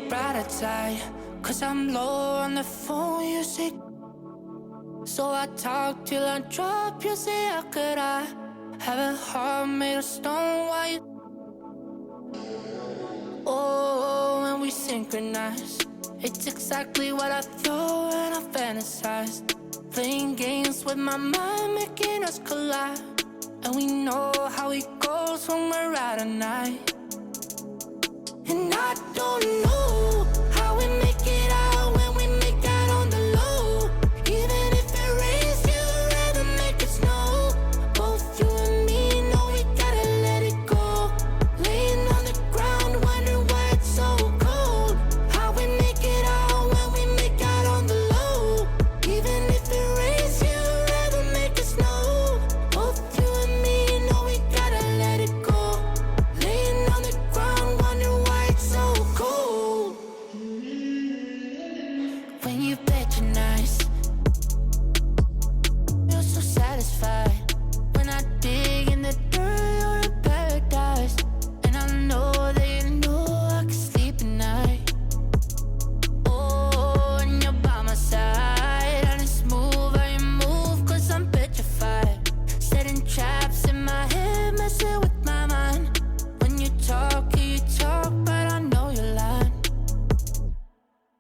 brighter side. Cause I'm low on the phone, you say. So I talk till I drop, you say, how could I have a heart made of stone? Why you? Oh, when we synchronize, it's exactly what I thought when I fantasized. Playing games with my mind, making us collide. And we know how it goes when we're out at night. And I don't know how we make it out when we make out on the low. Even if it rains, you'd rather make it snow. Both you and me know we gotta let it go. Laying on the ground, wondering why it's so cold. How we make it out when we make out on the low. Even if it rains, you'd rather make it snow. Both you and me know we gotta let it go. Laying on the ground, wondering why it's so cold. When you bet you're nice, you're so satisfied. When I dig in the dirt, you're in paradise. And I know that you know I can sleep at night. Oh, and you're by my side. And it's move how you move, cause I'm petrified. Setting traps in my head, messing with my mind. When you talk, but I know you're lying.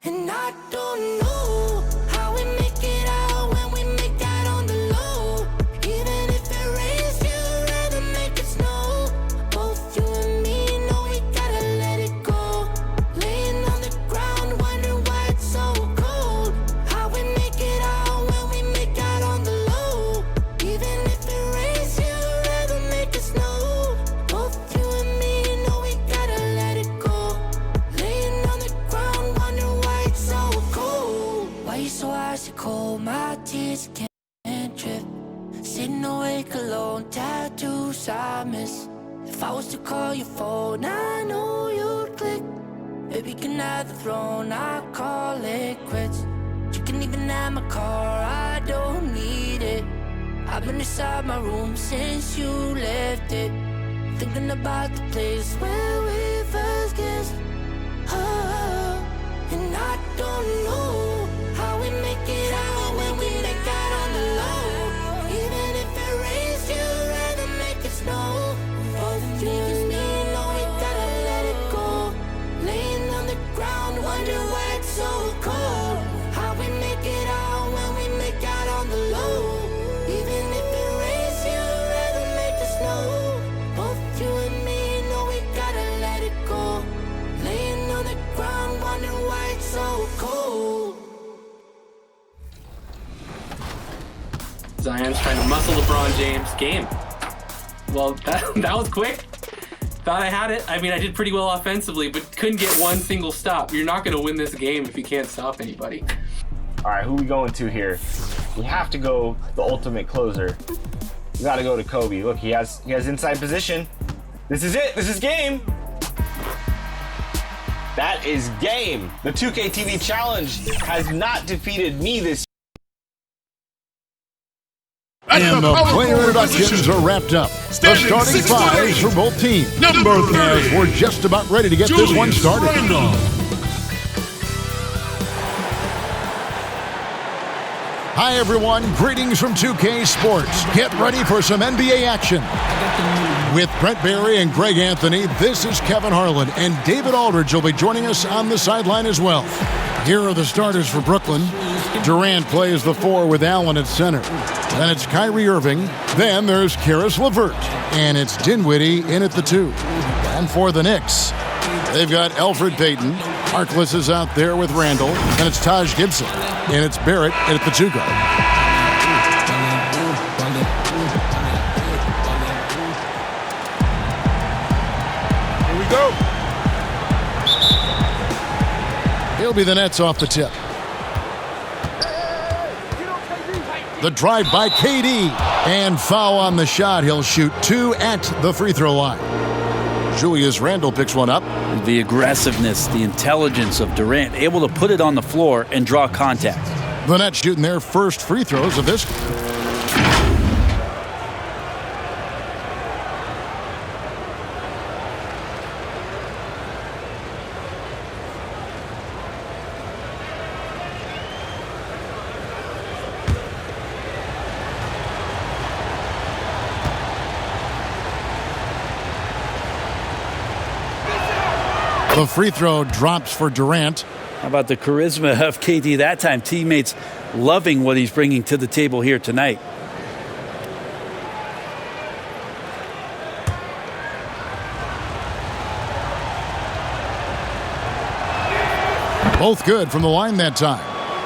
And I don't know how we make it out when we make out on the low. Even if it rains, you'd rather make it snow. Both you and me know we gotta let it go. Laying on the ground, wondering why it's so cold. How we make it out when we make out on the low. Even if it rains, you'd rather make it snow. Both you and me know we gotta let it go. Laying on the ground, wondering why it's so cold. Why you so icy cold? My tears can't drip. Sitting awake alone, tattoos I miss. If I was to call your phone, I know you'd click. Baby, can I have the throne? I call it quits. You can even have my car, I don't need it. I've been inside my room since you left it. Thinking about the place where we first kissed. Oh, and I don't know how we make it out when we make out on the low. Even if it rains, you'd rather make it snow. Both you and me know we gotta let it go. Laying on the ground, wondering why it's so cold. How we make it out when we make out on the low. Even if it rains, you'd rather make it snow. Both you and me know we gotta let it go. Laying on the ground, wondering why it's so cold. Zion's trying to muscle LeBron James. Game. Well, that was quick. Thought I had it. I mean, I did pretty well offensively, but couldn't get one single stop. You're not going to win this game if you can't stop anybody. All right, who we going to here? We have to go the ultimate closer. We got to go to Kobe. Look, he has inside position. This is it. This is game. That is game. The 2K TV challenge has not defeated me this year. And the player introductions are wrapped up. The starting fives for both teams. Number 3. As we're just about ready to get this one started. Randle. Hi, everyone. Greetings from 2K Sports. Get ready for some NBA action. With Brent Barry and Greg Anthony, this is Kevin Harlan, and David Aldridge will be joining us on the sideline as well. Here are the starters for Brooklyn. Durant plays the 4 with Allen at center. Then it's Kyrie Irving. Then there's Karis LeVert. And it's Dinwiddie in at the 2. And for the Knicks, they've got Elfrid Payton. Harkless is out there with Randle. And it's Taj Gibson. And it's Barrett at the 2 guard. Here we go. He'll be the Nets off the tip. The drive by KD. And foul on the shot. He'll shoot 2 at the free throw line. Julius Randle picks one up. The aggressiveness, the intelligence of Durant, able to put it on the floor and draw contact. The Nets shooting their first free throws of this. The free throw drops for Durant. How about the charisma of KD that time? Teammates loving what he's bringing to the table here tonight. Both good from the line that time.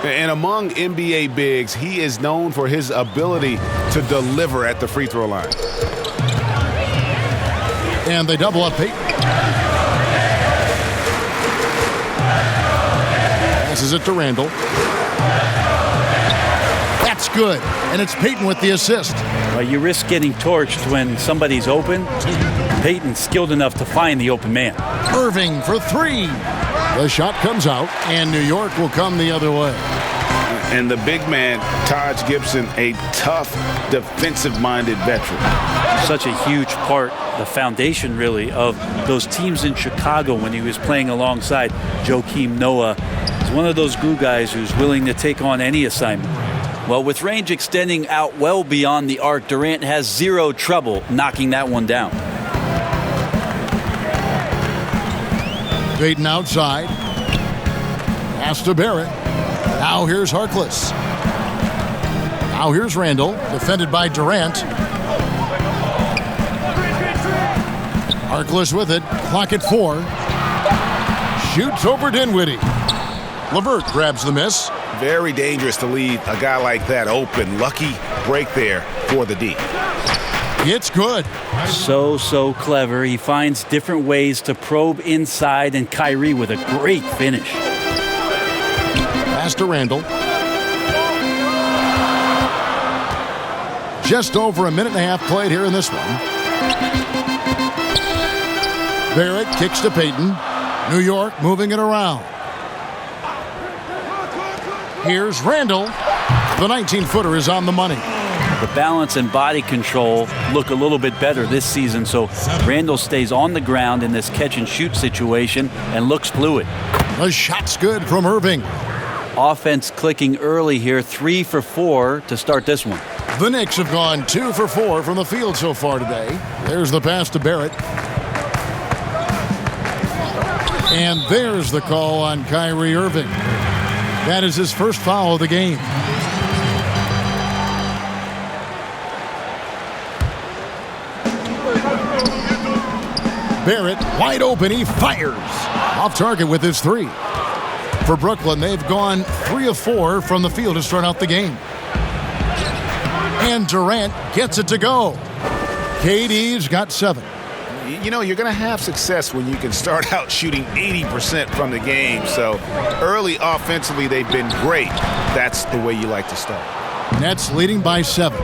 And among NBA bigs, he is known for his ability to deliver at the free throw line. And they double up Payton. Passes it to Randle. That's good. And it's Payton with the assist. Well, you risk getting torched when somebody's open. Payton's skilled enough to find the open man. Irving for three. The shot comes out, and New York will come the other way. And the big man, Taj Gibson, a tough, defensive-minded veteran. Such a huge part, the foundation really, of those teams in Chicago when he was playing alongside Joakim Noah. He's one of those glue guys who's willing to take on any assignment. Well, with range extending out well beyond the arc, Durant has zero trouble knocking that one down. Payton outside. Pass to Barrett. Now here's Harkless. Now here's Randle, defended by Durant. Harkless with it. Clock at 4. Shoots over Dinwiddie. LeVert grabs the miss. Very dangerous to leave a guy like that open. Lucky break there for the D. It's good. So clever. He finds different ways to probe inside, and Kyrie with a great finish. Pass to Randle. Just over a minute and a half played here in this one. Barrett kicks to Payton. New York moving it around. Here's Randle. The 19-footer is on the money. The balance and body control look a little bit better this season, so Randle stays on the ground in this catch-and-shoot situation and looks fluid. The shot's good from Irving. Offense clicking early here, 3 for 4 to start this one. The Knicks have gone 2 for 4 from the field so far today. There's the pass to Barrett. And there's the call on Kyrie Irving. That is his first foul of the game. Barrett, wide open, he fires. Off target with his 3. For Brooklyn, they've gone 3 of 4 from the field to start out the game. And Durant gets it to go. KD's got 7. You know, you're going to have success when you can start out shooting 80% from the game. So early offensively, they've been great. That's the way you like to start. Nets leading by 7.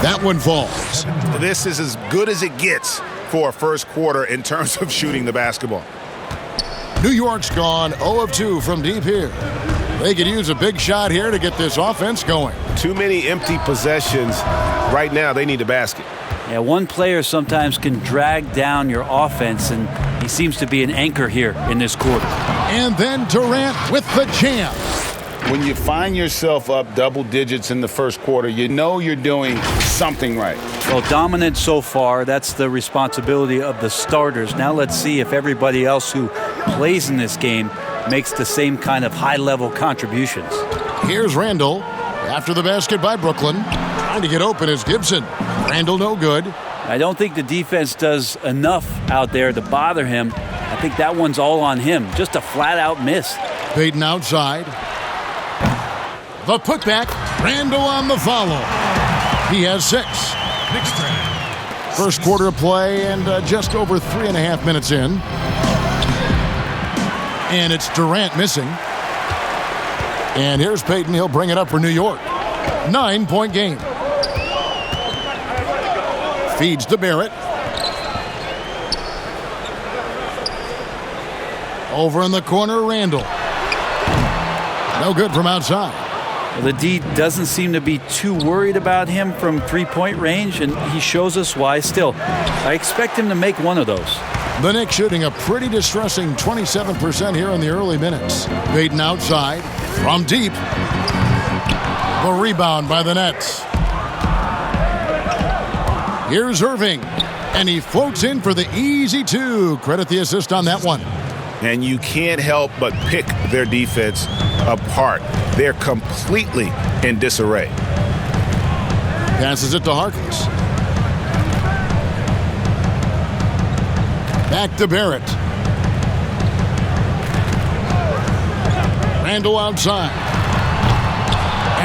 That one falls. This is as good as it gets for a first quarter in terms of shooting the basketball. New York's gone 0 of 2 from deep here. They could use a big shot here to get this offense going. Too many empty possessions. Right now, they need a basket. Yeah, one player sometimes can drag down your offense, and he seems to be an anchor here in this quarter. And then Durant with the jam. When you find yourself up double digits in the first quarter, you know you're doing something right. Well, dominant so far. That's the responsibility of the starters. Now let's see if everybody else who plays in this game makes the same kind of high-level contributions. Here's Randle. After the basket by Brooklyn. Trying to get open is Gibson. Randle no good. I don't think the defense does enough out there to bother him. I think that one's all on him. Just a flat-out miss. Payton outside. The putback. Randle on the follow. He has 6. First quarter of play and just over 3.5 minutes in. And it's Durant missing. And here's Payton. He'll bring it up for New York. 9-point game. Feeds to Barrett. Over in the corner, Randle. No good from outside. Well, the D doesn't seem to be too worried about him from three-point range, and he shows us why still. I expect him to make one of those. The Knicks shooting a pretty distressing 27% here in the early minutes. Payton outside from deep. The rebound by the Nets. Here's Irving. And he floats in for the easy two. Credit the assist on that one. And you can't help but pick their defense apart. They're completely in disarray. Passes it to Harkins. Back to Barrett. Randle outside.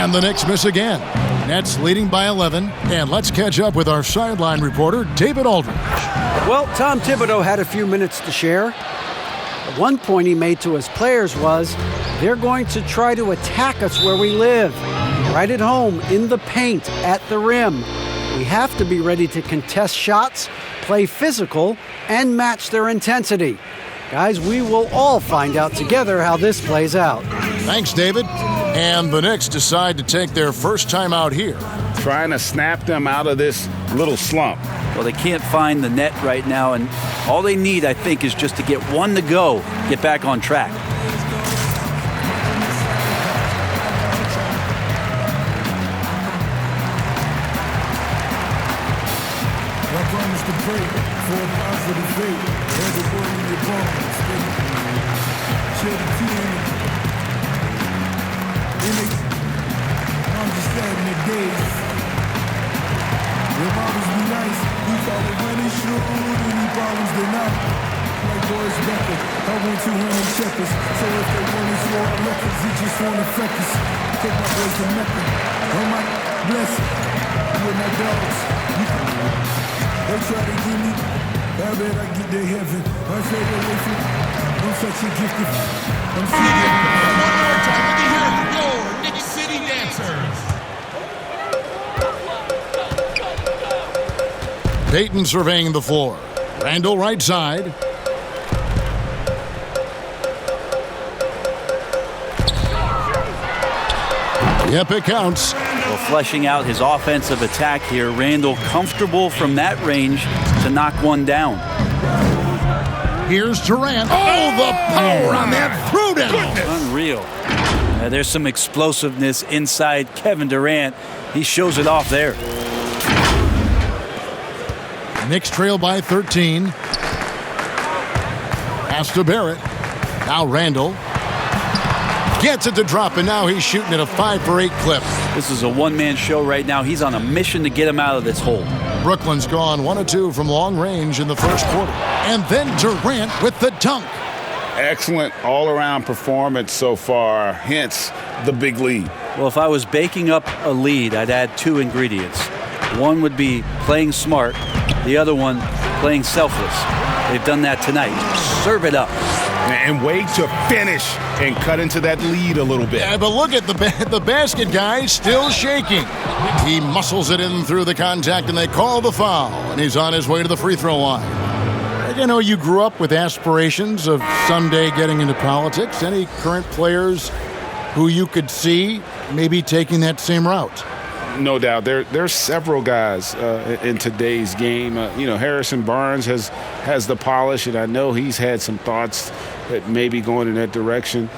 And the Knicks miss again. Nets leading by 11. And let's catch up with our sideline reporter, David Aldridge. Well, Tom Thibodeau had a few minutes to share. One point he made to his players was, they're going to try to attack us where we live. Right at home, in the paint, at the rim. We have to be ready to contest shots, play physical, and match their intensity. Guys, we will all find out together how this plays out. Thanks, David. And the Knicks decide to take their first time out here. Trying to snap them out of this little slump. Well, they can't find the net right now, and all they need, I think, is just to get one to go, get back on track. Payton surveying the floor. Randle right side. Yep, it counts. Well, fleshing out his offensive attack here, Randle comfortable from that range to knock one down. Here's Durant. Oh, the power on that throwdown. Unreal. There's some explosiveness inside Kevin Durant. He shows it off there. Knicks trail by 13. Pass to Barrett. Now Randle. Gets it to drop, and now he's shooting at a 5-for-8 clip. This is a one-man show right now. He's on a mission to get him out of this hole. Brooklyn's gone 1 of 2 from long range in the first quarter. And then Durant with the dunk. Excellent all-around performance so far, hence the big lead. Well, if I was baking up a lead, I'd add 2 ingredients. One would be playing smart. The other one, playing selfless. They've done that tonight. Serve it up. And wait to finish and cut into that lead a little bit. Yeah, but look at the basket guy still shaking. He muscles it in through the contact, and they call the foul. And he's on his way to the free throw line. You know, you grew up with aspirations of someday getting into politics. Any current players who you could see maybe taking that same route? No doubt. There's several guys in today's game. Harrison Barnes has the polish, and I know he's had some thoughts that maybe going in that direction.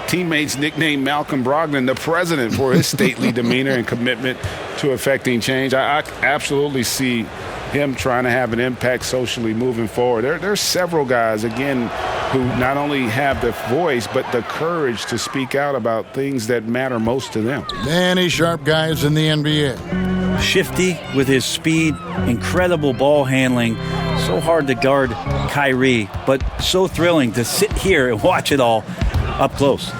Teammates nicknamed Malcolm Brogdon the president for his stately demeanor and commitment to affecting change. I absolutely see him trying to have an impact socially moving forward. There's several guys, again, who not only have the voice but the courage to speak out about things that matter most to them. Many sharp guys in the NBA. Shifty with his speed, incredible ball handling. So hard to guard Kyrie, but so thrilling to sit here and watch it all up close.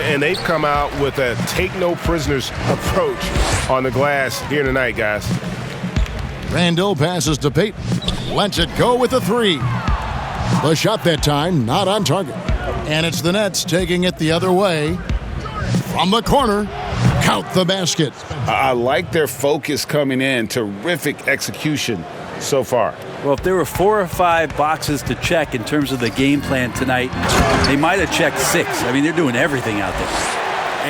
And they've come out with a take-no-prisoners approach on the glass here tonight, guys. Randle passes to Payton. Lets it go with a 3. The shot that time, not on target. And it's the Nets taking it the other way. From the corner, count the basket. I like their focus coming in. Terrific execution so far. Well, if there were 4 or 5 boxes to check in terms of the game plan tonight, they might have checked 6. I mean, they're doing everything out there.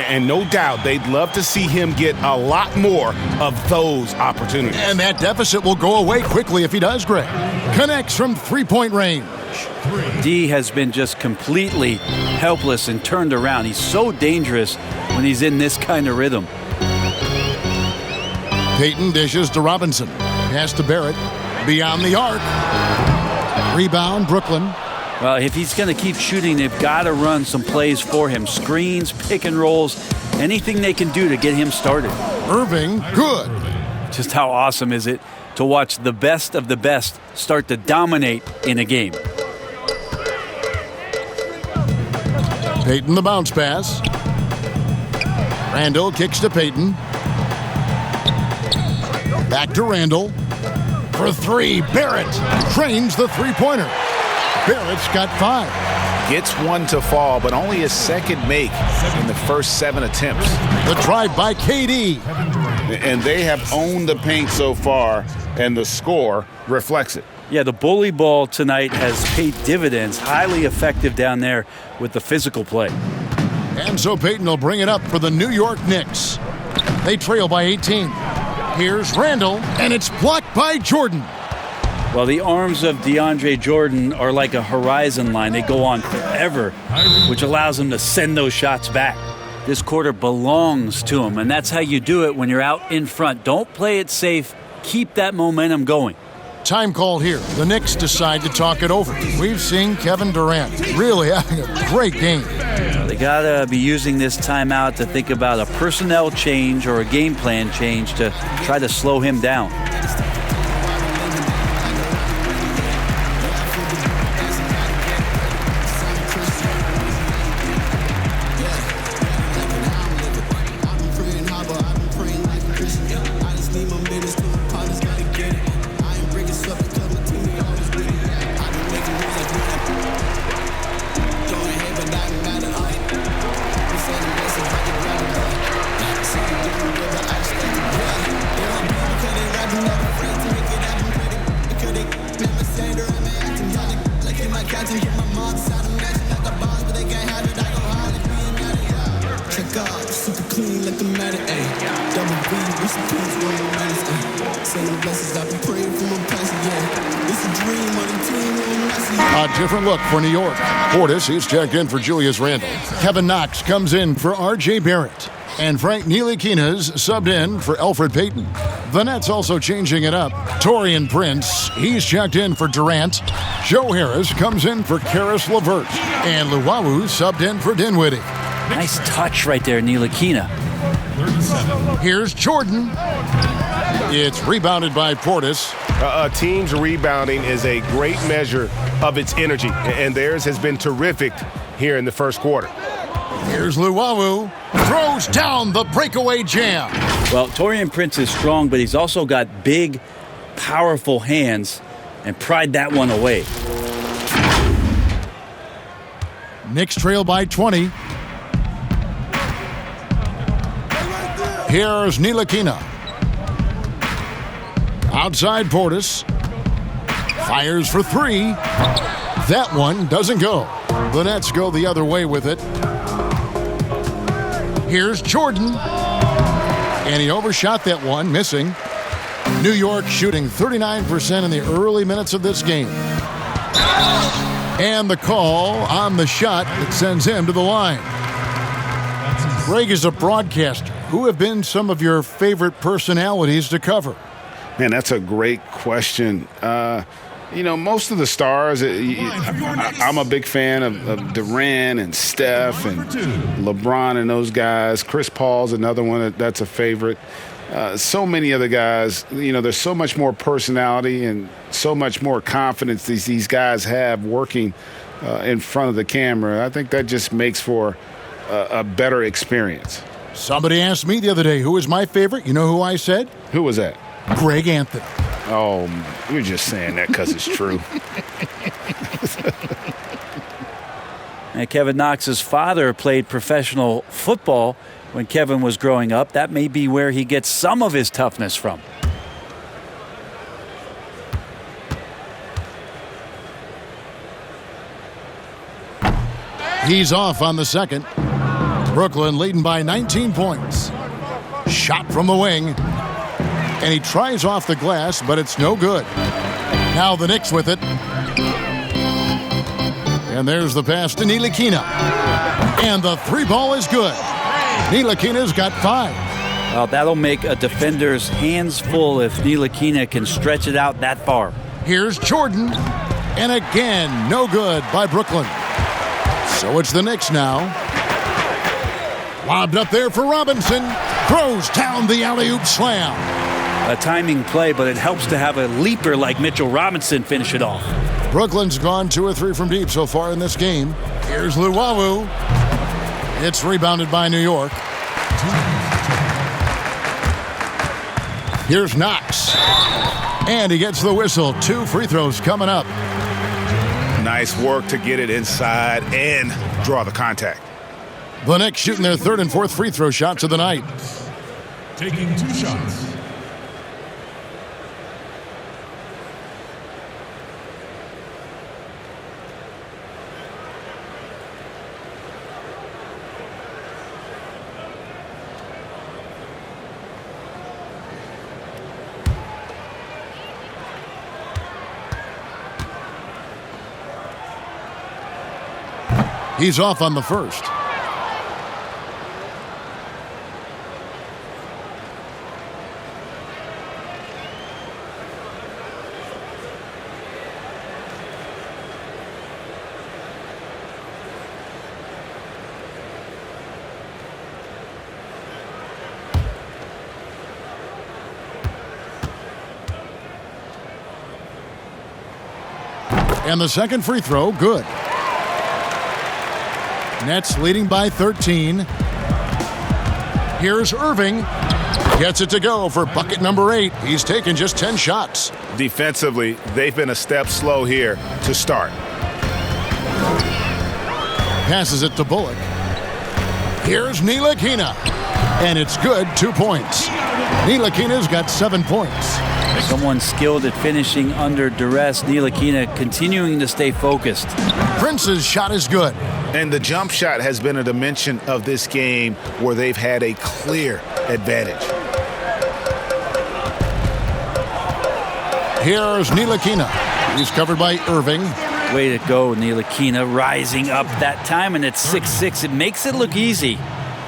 And no doubt they'd love to see him get a lot more of those opportunities. And that deficit will go away quickly if he does, Greg. Connects from 3-point range. D has been just completely helpless and turned around. He's so dangerous when he's in this kind of rhythm. Payton dishes to Robinson. Pass to Barrett. Beyond the arc. Rebound, Brooklyn. Well, if he's going to keep shooting, they've got to run some plays for him. Screens, pick and rolls, anything they can do to get him started. Irving, good. Just how awesome is it to watch the best of the best start to dominate in a game? Payton the bounce pass. Randle kicks to Payton. Back to Randle. For three, Barrett trains the three-pointer. Barrett's got 5. Gets one to fall, but only his second make in the first 7 attempts. The drive by KD. And they have owned the paint so far, and the score reflects it. Yeah, the bully ball tonight has paid dividends. Highly effective down there with the physical play. And so Payton will bring it up for the New York Knicks. They trail by 18. Here's Randle, and it's blocked by Jordan. Well, the arms of DeAndre Jordan are like a horizon line. They go on forever, which allows him to send those shots back. This quarter belongs to him, and that's how you do it when you're out in front. Don't play it safe. Keep that momentum going. Time call here. The Knicks decide to talk it over. We've seen Kevin Durant really having a great game. They got to be using this timeout to think about a personnel change or a game plan change to try to slow him down. A different look for New York. Portis, he's checked in for Julius Randle. Kevin Knox comes in for R.J. Barrett. And Frank Ntilikina's subbed in for Elfrid Payton. The Nets also changing it up. Taurean Prince, he's checked in for Durant. Joe Harris comes in for Karis LeVert. And Luwawu subbed in for Dinwiddie. Nice touch right there, Ntilikina. Here's Jordan. It's rebounded by Portis. A team's rebounding is a great measure of its energy, and theirs has been terrific here in the first quarter. Here's Luwawu. Throws down the breakaway jam. Well, Taurean Prince is strong, but he's also got big, powerful hands and pried that one away. Knicks trail by 20. Here's Ntilikina. Outside Portis. Fires for 3. That one doesn't go. The Nets go the other way with it. Here's Jordan. And he overshot that one, missing. New York shooting 39% in the early minutes of this game. And the call on the shot that sends him to the line. Greg is a broadcaster. Who have been some of your favorite personalities to cover? Man, that's a great question. Most of the stars, I'm a big fan of Durant and Steph and LeBron and those guys. Chris Paul's another one that's a favorite. So many other guys, there's so much more personality and so much more confidence these guys have working in front of the camera. I think that just makes for a better experience. Somebody asked me the other day, who is my favorite? You know who I said? Who was that? Greg Anthony. Oh, you're just saying that because it's true. And Kevin Knox's father played professional football when Kevin was growing up. That may be where he gets some of his toughness from. He's off on the second. Brooklyn leading by 19 points. Shot from the wing. And he tries off the glass, but it's no good. Now the Knicks with it. And there's the pass to Ntilikina. And the 3 ball is good. Ntilikina's got 5. Well, that'll make a defender's hands full if Ntilikina can stretch it out that far. Here's Jordan. And again, no good by Brooklyn. So it's the Knicks now. Lobbed up there for Robinson. Throws down the alley-oop slam. A timing play, but it helps to have a leaper like Mitchell Robinson finish it off. Brooklyn's gone 2 or 3 from deep so far in this game. Here's Luwawu. It's rebounded by New York. Here's Knox. And he gets the whistle. 2 free throws coming up. Nice work to get it inside and draw the contact. The Knicks shooting their 3rd and 4th free throw shots of the night. Taking 2 shots. He's off on the first. And the second free throw, good. Nets leading by 13. Here's Irving. Gets it to go for bucket number 8. He's taken just 10 shots. Defensively, they've been a step slow here to start. Passes it to Bullock. Here's Ntilikina. And it's good, 2 points. Ntilikina's got 7 points. Someone skilled at finishing under duress. Ntilikina continuing to stay focused. Prince's shot is good. And the jump shot has been a dimension of this game where they've had a clear advantage. Here's Ntilikina. He's covered by Irving. Way to go, Ntilikina, rising up that time, and it's 6-6. It makes it look easy.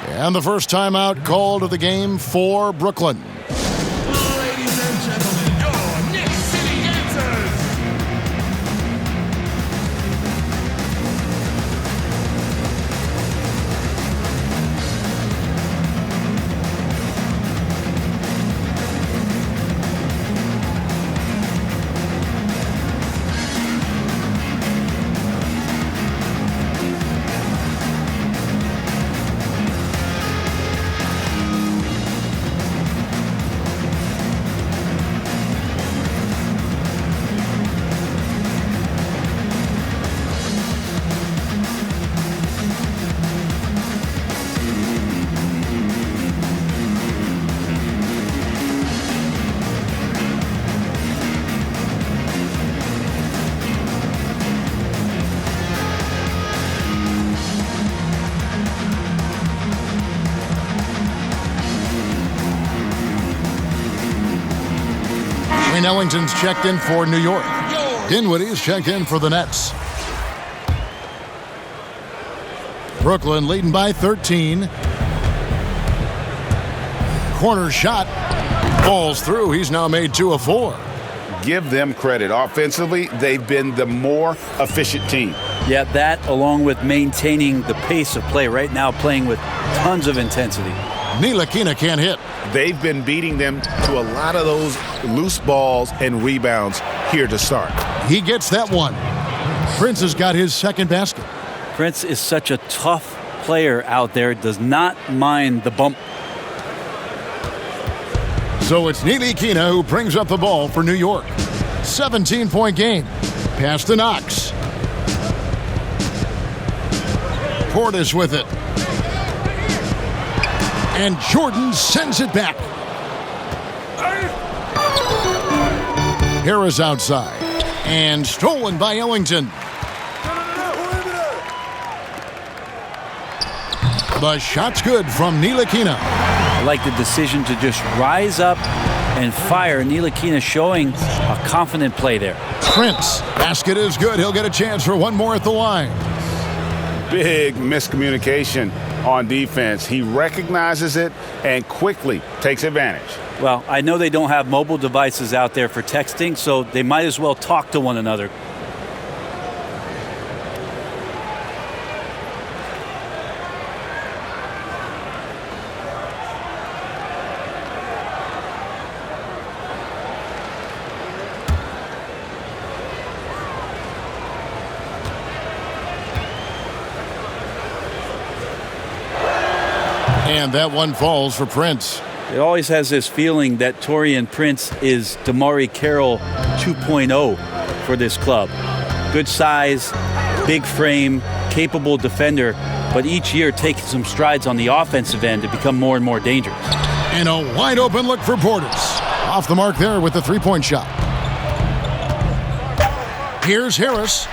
And the first timeout called of the game for Brooklyn. Ladies and gentlemen, your Knicks City Dancers. Ellington's checked in for New York. Dinwiddie's checked in for the Nets. Brooklyn leading by 13. Corner shot. Falls through. He's now made 2 of 4. Give them credit. Offensively, they've been the more efficient team. Yeah, that along with maintaining the pace of play right now, playing with tons of intensity. Ntilikina can't hit. They've been beating them to a lot of those loose balls and rebounds here to start. He gets that one. Prince has got his second basket. Prince is such a tough player out there, does not mind the bump. So it's Ntilikina who brings up the ball for New York. 17-point game. Pass to Knox. Portis with it. And Jordan sends it back. Harris outside. And stolen by Ellington. The shot's good from Ntilikina. I like the decision to just rise up and fire. Ntilikina showing a confident play there. Prince. Basket is good. He'll get a chance for one more at the line. Big miscommunication on defense. He recognizes it and quickly takes advantage. Well, I know they don't have mobile devices out there for texting, so they might as well talk to one another. And that one falls for Prince. It always has this feeling that Taurean Prince is Damari Carroll 2.0 for this club. Good size, big frame, capable defender, but each year taking some strides on the offensive end to become more and more dangerous. And a wide open look for Portis. Off the mark there with the three-point shot. Here's Harris.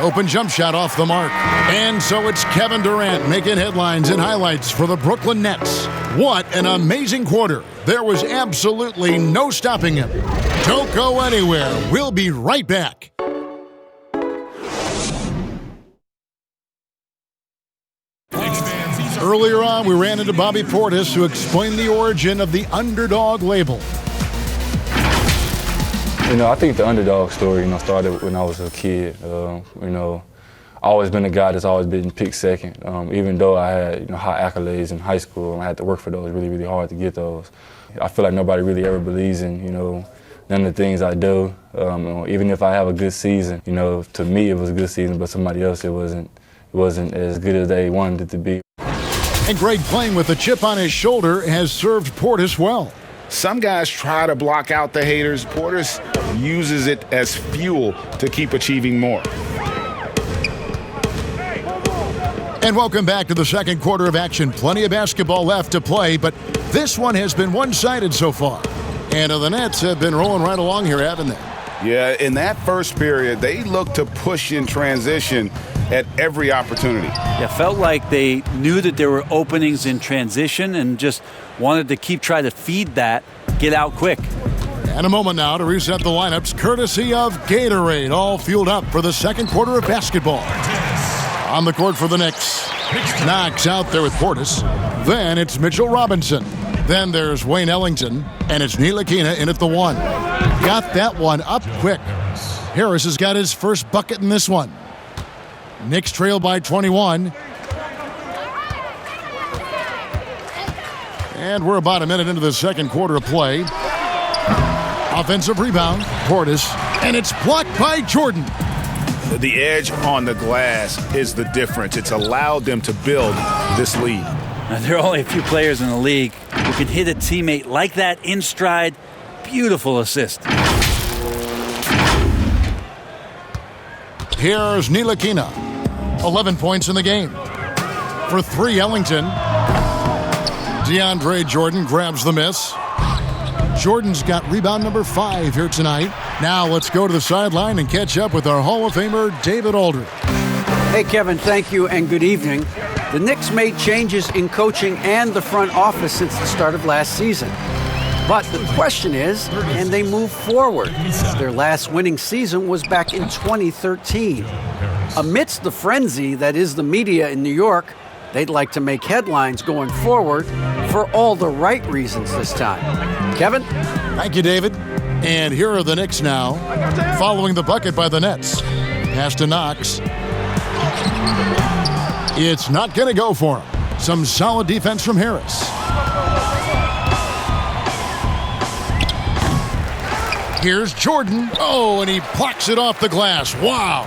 Open jump shot off the mark. And so it's Kevin Durant making headlines and highlights for the Brooklyn Nets. What an amazing quarter. There was absolutely no stopping him. Don't go anywhere. We'll be right back. Earlier on, we ran into Bobby Portis, who explained the origin of the underdog label. I think the underdog story, started when I was a kid. Always been a guy that's always been picked second. Even though I had, high accolades in high school, and I had to work for those really, really hard to get those. I feel like nobody really ever believes in, none of the things I do. Even if I have a good season, to me it was a good season, but somebody else it wasn't as good as they wanted it to be. And Greg, playing with a chip on his shoulder, has served Portis well. Some guys try to block out the haters. Portis uses it as fuel to keep achieving more. And welcome back to the second quarter of action. Plenty of basketball left to play, but this one has been one-sided so far. And the Nets have been rolling right along here, haven't they? Yeah, in that first period, they looked to push in transition at every opportunity. Yeah, felt like they knew that there were openings in transition and just wanted to try to feed that, get out quick. And a moment now to reset the lineups, courtesy of Gatorade, all fueled up for the second quarter of basketball. On the court for the Knicks, Knox out there with Portis. Then it's Mitchell Robinson. Then there's Wayne Ellington, and it's Ntilikina in at the one. Got that one up quick. Harris has got his first bucket in this one. Knicks trail by 21. And we're about a minute into the second quarter of play. Offensive rebound, Portis, and it's blocked by Jordan. The edge on the glass is the difference. It's allowed them to build this lead. Now, there are only a few players in the league who can hit a teammate like that in stride. Beautiful assist. Here's Ntilikina. 11 points in the game. For three, Ellington. DeAndre Jordan grabs the miss. Jordan's got rebound number 5 here tonight. Now let's go to the sideline and catch up with our Hall of Famer, David Aldridge. Hey, Kevin, thank you and good evening. The Knicks made changes in coaching and the front office since the start of last season. But the question is, can they move forward? Their last winning season was back in 2013. Amidst the frenzy that is the media in New York, they'd like to make headlines going forward for all the right reasons this time. Kevin? Thank you, David. And here are the Knicks now, following the bucket by the Nets. Pass to Knox. It's not going to go for him. Some solid defense from Harris. Here's Jordan. Oh, and he plucks it off the glass. Wow.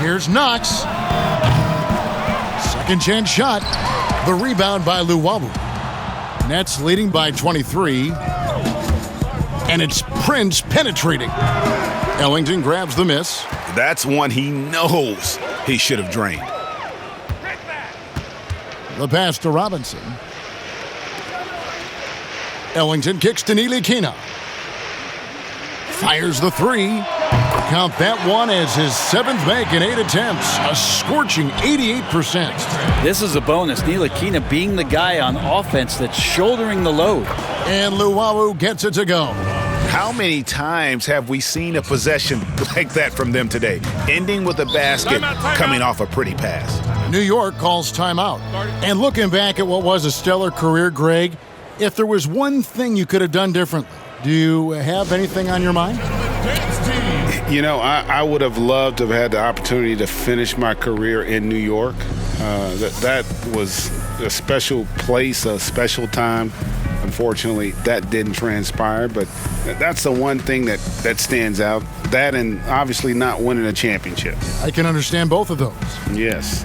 Here's Knox. Second chance shot. The rebound by Luwawu. Nets leading by 23. And it's Prince penetrating. Ellington grabs the miss. That's one he knows he should have drained. The pass to Robinson. Ellington kicks to Ntilikina. Fires the three. Count that one as his 7th make in 8 attempts. A scorching 88%. This is a bonus. Ntilikina being the guy on offense that's shouldering the load. And Luwawu gets it to go. How many times have we seen a possession like that from them today? Ending with a basket, coming off a pretty pass. New York calls timeout. And looking back at what was a stellar career, Greg, if there was one thing you could have done differently, do you have anything on your mind? You know, I would have loved to have had the opportunity to finish my career in New York. That was a special place, a special time. Unfortunately, that didn't transpire, but that's the one thing that stands out. That and obviously not winning a championship. I can understand both of those. Yes.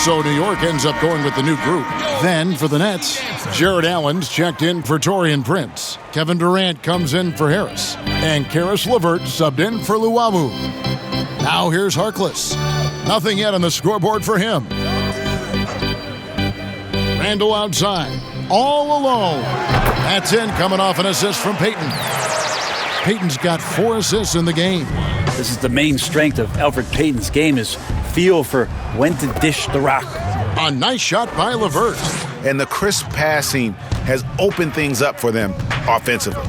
So New York ends up going with the new group. Then for the Nets, Jared Allen's checked in for Taurean Prince. Kevin Durant comes in for Harris. And Karis LeVert subbed in for Luawu. Now here's Harkless. Nothing yet on the scoreboard for him. Randle outside. All alone. That's in, coming off an assist from Peyton. Peyton's got 4 assists in the game. This is the main strength of Elfrid Payton's game, is feel for when to dish the rock. A nice shot by LeVert. And the crisp passing has opened things up for them offensively.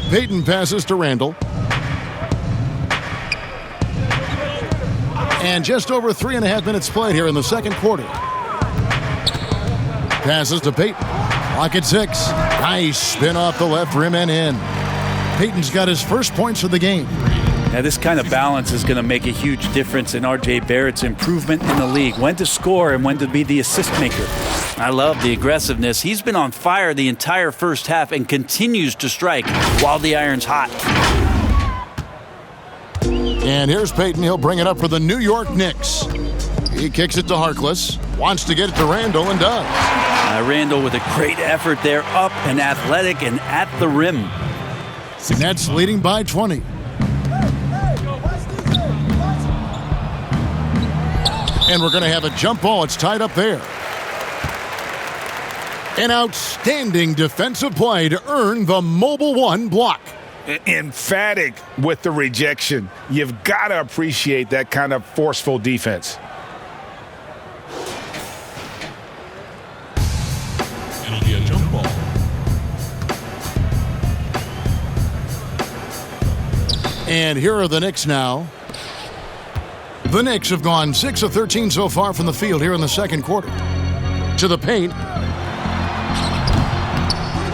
Peyton passes to Randle. And just over 3.5 minutes played here in the second quarter. Passes to Peyton. Clock at 6. Nice spin off the left rim and in. Peyton's got his first points of the game. Now, this kind of balance is going to make a huge difference in R.J. Barrett's improvement in the league. When to score and when to be the assist maker. I love the aggressiveness. He's been on fire the entire first half and continues to strike while the iron's hot. And here's Peyton. He'll bring it up for the New York Knicks. He kicks it to Harkless. Wants to get it to Randle and does. Randle with a great effort there, up and athletic and at the rim. Nets leading by 20. And we're going to have a jump ball. It's tied up there. An outstanding defensive play to earn the Mobile One block. Emphatic with the rejection. You've got to appreciate that kind of forceful defense. It'll be a jump ball. And here are the Knicks now. The Knicks have gone 6 of 13 so far from the field here in the second quarter. To the paint.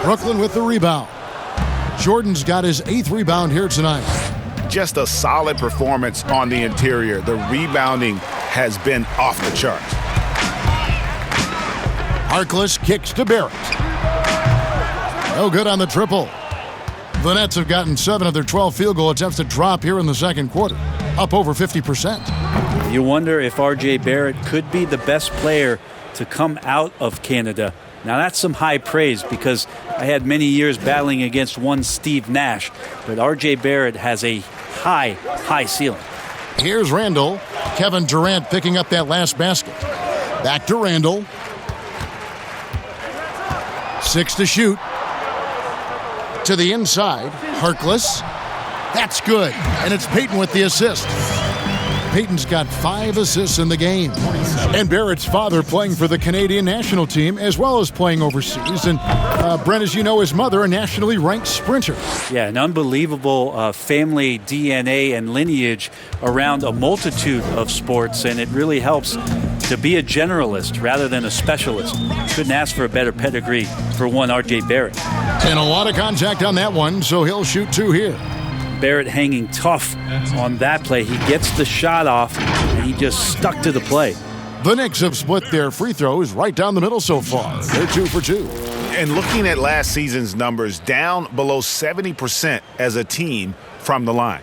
Brooklyn with the rebound. Jordan's got his 8th rebound here tonight. Just a solid performance on the interior. The rebounding has been off the charts. Harkless kicks to Barrett. No good on the triple. The Nets have gotten 7 of their 12 field goal attempts to drop here in the second quarter, up over 50%. You wonder if R.J. Barrett could be the best player to come out of Canada. Now, that's some high praise because I had many years battling against one Steve Nash, but R.J. Barrett has a high ceiling. Here's Randle. Kevin Durant picking up that last basket. Back to Randle. 6 to shoot. To the inside. Harkless. That's good. And it's Peyton with the assist. Peyton's got 5 assists in the game. And Barrett's father playing for the Canadian national team as well as playing overseas. And Brent, as you know, his mother, a nationally ranked sprinter. Yeah, an unbelievable family DNA and lineage around a multitude of sports. And it really helps to be a generalist rather than a specialist. Couldn't ask for a better pedigree for one R.J. Barrett. And a lot of contact on that one, so he'll shoot 2 here. Barrett hanging tough on that play. He gets the shot off, and he just stuck to the play. The Knicks have split their free throws right down the middle so far. They're 2 for 2. And looking at last season's numbers, down below 70% as a team from the line.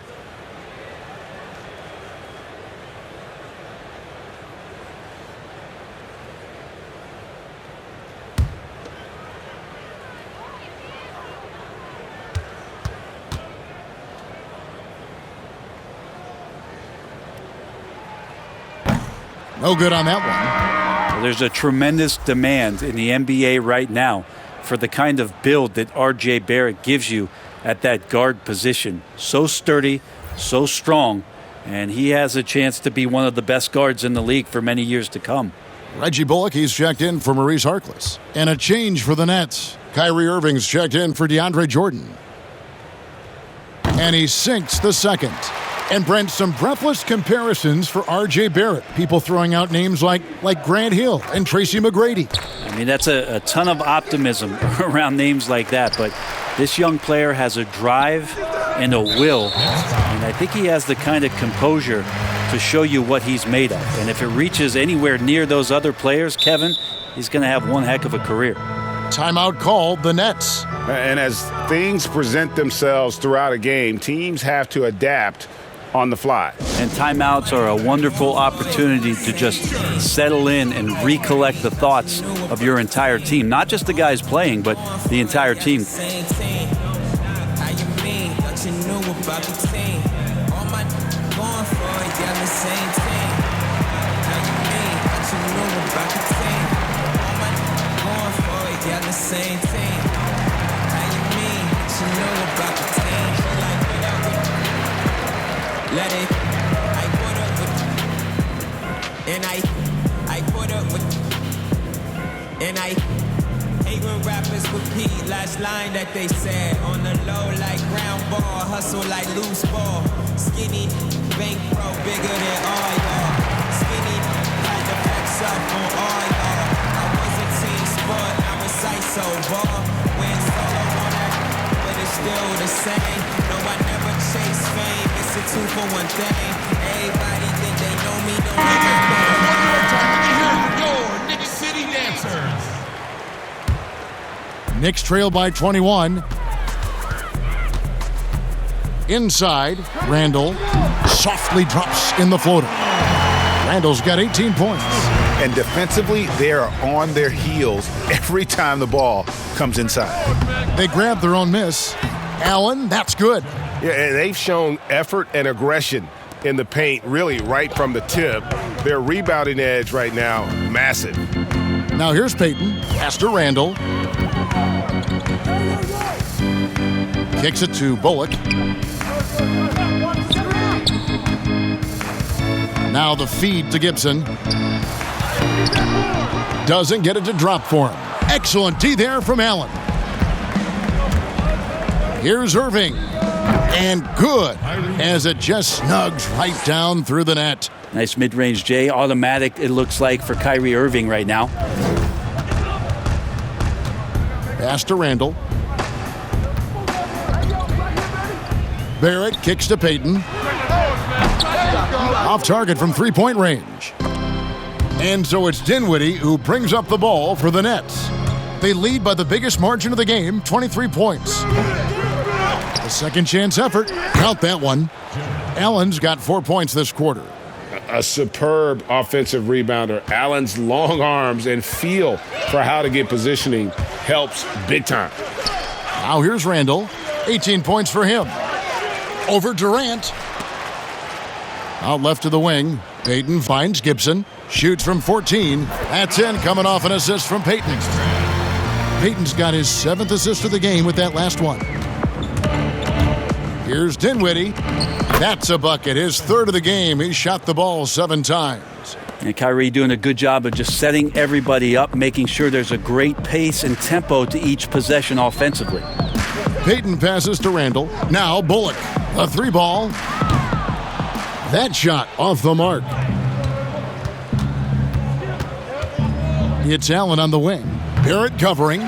No good on that one. Well, there's a tremendous demand in the NBA right now for the kind of build that R.J. Barrett gives you at that guard position. So sturdy, so strong, and he has a chance to be one of the best guards in the league for many years to come. Reggie Bullock, he's checked in for Maurice Harkless. And a change for the Nets. Kyrie Irving's checked in for DeAndre Jordan. And he sinks the second. And Brent, some breathless comparisons for R.J. Barrett. People throwing out names like Grant Hill and Tracy McGrady. I mean, that's a ton of optimism around names like that. But this young player has a drive and a will. And I think he has the kind of composure to show you what he's made of. And if it reaches anywhere near those other players, Kevin, he's going to have one heck of a career. Timeout called the Nets. And as things present themselves throughout a game, teams have to adapt on the fly. And timeouts are a wonderful opportunity to just settle in and recollect the thoughts of your entire team. Not just the guys playing, but the entire team. Let it, I put up with, and I put up with, and I hate when rappers repeat last line that they said. On the low like ground ball, hustle like loose ball. Skinny, bankroll bigger than all y'all. Skinny, had the facts up on all y'all. I was a team sport, I'm a psycho ball. Win solo on that, but it's still the same. No, I never chase fame. It's a 2 for 1 thing. Everybody think they know me, don't know my Your Knicks City Dancers. Knicks trail by 21. Inside, Randle softly drops in the floater. Randle's got 18 points. And defensively, they are on their heels every time the ball comes inside. They grab their own miss. Allen, that's good. Yeah, they've shown effort and aggression in the paint, really right from the tip. Their rebounding edge right now, massive. Now here's Payton, pass to Randle. Kicks it to Bullock. Now the feed to Gibson. Doesn't get it to drop for him. Excellent D there from Allen. Here's Irving. And good, as it just snugs right down through the net. Nice mid-range J. Automatic, it looks like, for Kyrie Irving right now. Pass to Randle. Barrett kicks to Payton. Off target from three-point range. And so it's Dinwiddie who brings up the ball for the Nets. They lead by the biggest margin of the game, 23 points. A second chance effort. Count that one. Allen's got 4 points this quarter. A superb offensive rebounder. Allen's long arms and feel for how to get positioning helps big time. Now here's Randle. 18 points for him. Over Durant. Out left to the wing. Payton finds Gibson. Shoots from 14. That's in, coming off an assist from Payton. Payton's got his 7th assist of the game with that last one. Here's Dinwiddie. That's a bucket. His 3rd of the game. He shot the ball 7 times. And Kyrie doing a good job of just setting everybody up, making sure there's a great pace and tempo to each possession offensively. Payton passes to Randle. Now Bullock. A 3-ball. That shot off the mark. It's Allen on the wing. Barrett covering.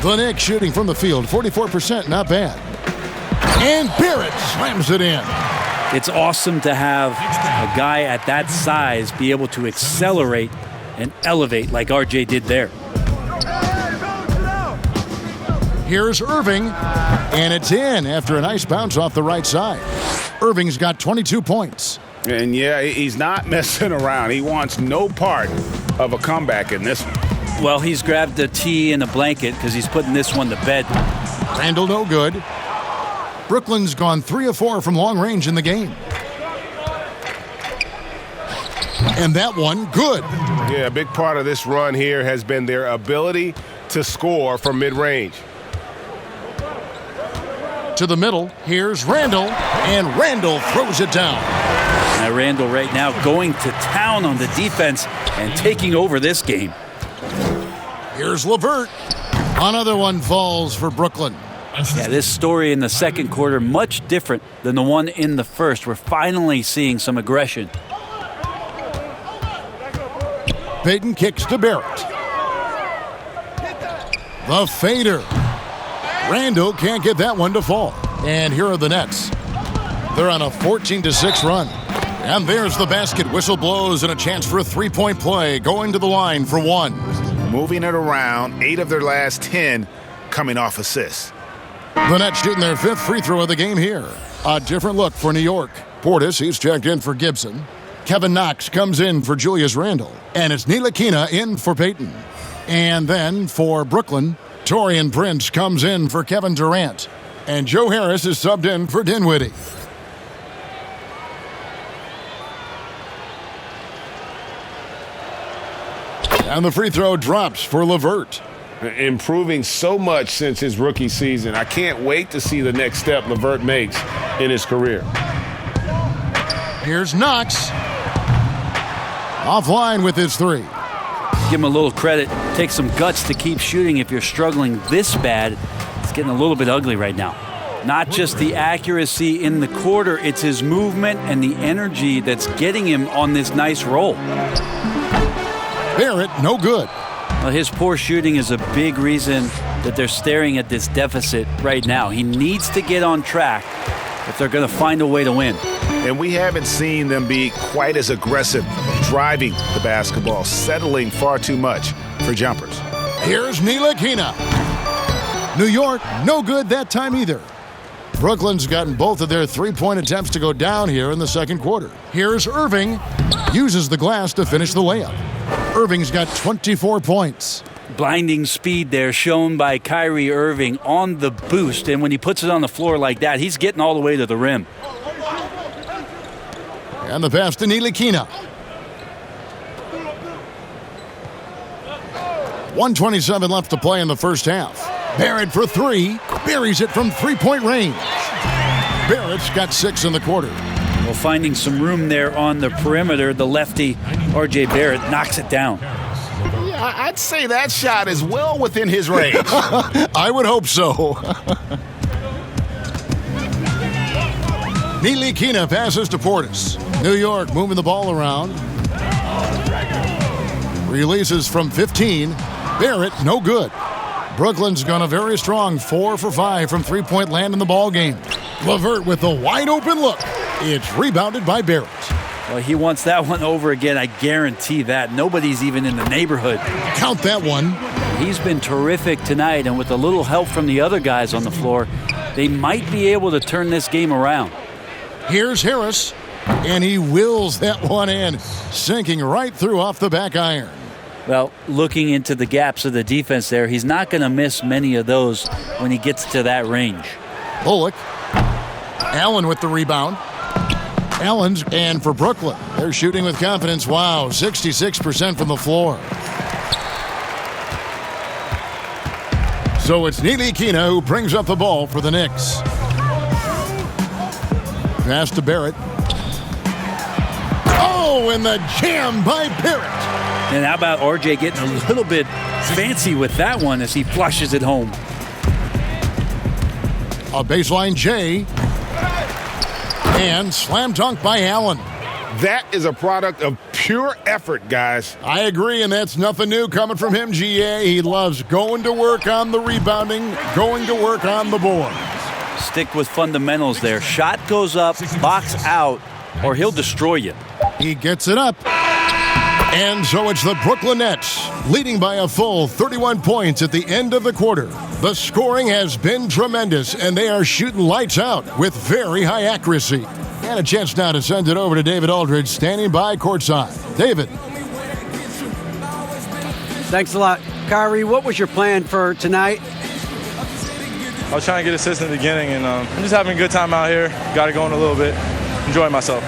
The Knicks shooting from the field. 44%, not bad. And Barrett slams it in. It's awesome to have a guy at that size be able to accelerate and elevate like RJ did there. Here's Irving, and it's in after a nice bounce off the right side. Irving's got 22 points. And yeah, he's not messing around. He wants no part of a comeback in this one. Well, he's grabbed a tee and a blanket because he's putting this one to bed. Randle no good. Brooklyn's gone 3 of 4 from long range in the game. And that one, good. Yeah, a big part of this run here has been their ability to score from mid-range. To the middle, here's Randle, and Randle throws it down. Now Randle right now going to town on the defense and taking over this game. Here's LeVert. Another one falls for Brooklyn. Yeah, this story in the second quarter much different than the one in the first. We're finally seeing some aggression. Payton kicks to Barrett. The fader. Randle can't get that one to fall. And here are the Nets. They're on a 14-6 run. And there's the basket. Whistle blows and a chance for a three-point play. Going to the line for one. Moving it around, 8 of their last 10 coming off assists. The Nets shooting their 5th free throw of the game here. A different look for New York. Portis, he's checked in for Gibson. Kevin Knox comes in for Julius Randle. And it's Ntilikina in for Payton. And then for Brooklyn, Taurean Prince comes in for Kevin Durant. And Joe Harris is subbed in for Dinwiddie. And the free throw drops for LeVert. Improving so much since his rookie season. I can't wait to see the next step LeVert makes in his career. Here's Knox. Offline with his three. Give him a little credit. Take some guts to keep shooting if you're struggling this bad. It's getting a little bit ugly right now. Not just the accuracy in the quarter, it's his movement and the energy that's getting him on this nice roll. Barrett, no good. Well, his poor shooting is a big reason that they're staring at this deficit right now. He needs to get on track if they're going to find a way to win. And we haven't seen them be quite as aggressive driving the basketball, settling far too much for jumpers. Here's Ntilikina. New York, no good that time either. Brooklyn's gotten both of their three-point attempts to go down here in the second quarter. Here's Irving. Uses the glass to finish the layup. Irving's got 24 points. Blinding speed there shown by Kyrie Irving on the boost. And when he puts it on the floor like that, he's getting all the way to the rim. And the pass to Ntilikina. 1:27 left to play in the first half. Barrett for three. Buries it from three-point range. Barrett's got 6 in the quarter. Well, finding some room there on the perimeter, the lefty, R.J. Barrett, knocks it down. Yeah, I'd say that shot is well within his range. I would hope so. Ntilikina passes to Portis. New York moving the ball around. Releases from 15. Barrett, no good. Brooklyn's gone a very strong 4 for 5 from three-point land in the ball game. LeVert with a wide-open look. It's rebounded by Barrett. Well, he wants that one over again, I guarantee that. Nobody's even in the neighborhood. Count that one. He's been terrific tonight, and with a little help from the other guys on the floor, they might be able to turn this game around. Here's Harris, and he wills that one in, sinking right through off the back iron. Well, looking into the gaps of the defense there, he's not going to miss many of those when he gets to that range. Bullock. Allen with the rebound. Allen's and for Brooklyn. They're shooting with confidence. Wow, 66% from the floor. So it's Ntilikina who brings up the ball for the Knicks. Pass to Barrett. Oh, and the jam by Barrett. And how about RJ getting a little bit fancy with that one as he flushes it home. A baseline J. And slam dunk by Allen. That is a product of pure effort, guys. I agree, and that's nothing new coming from him, GA. He loves going to work on the rebounding, going to work on the board. Stick with fundamentals there. Shot goes up, box out, or he'll destroy you. He gets it up. And so it's the Brooklyn Nets leading by a full 31 points at the end of the quarter. The scoring has been tremendous, and they are shooting lights out with very high accuracy. And a chance now to send it over to David Aldridge, standing by courtside. David. Thanks a lot. Kyrie, what was your plan for tonight? I was trying to get assists in the beginning, and I'm just having a good time out here. Got it going a little bit. Enjoying myself.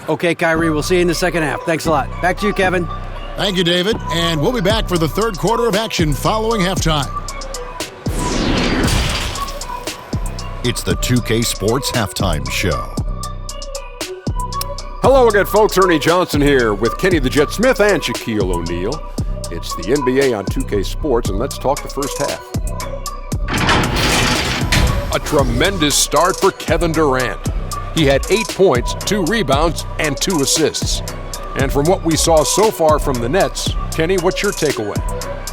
Okay, Kyrie, we'll see you in the second half. Thanks a lot. Back to you, Kevin. Thank you, David. And we'll be back for the third quarter of action following halftime. It's the 2K Sports Halftime Show. Hello again, folks. Ernie Johnson here with Kenny the Jet Smith and Shaquille O'Neal. It's the NBA on 2K Sports, and let's talk the first half. A tremendous start for Kevin Durant. He had 8 points, 2 rebounds, and 2 assists. And from what we saw so far from the Nets, Kenny, what's your takeaway?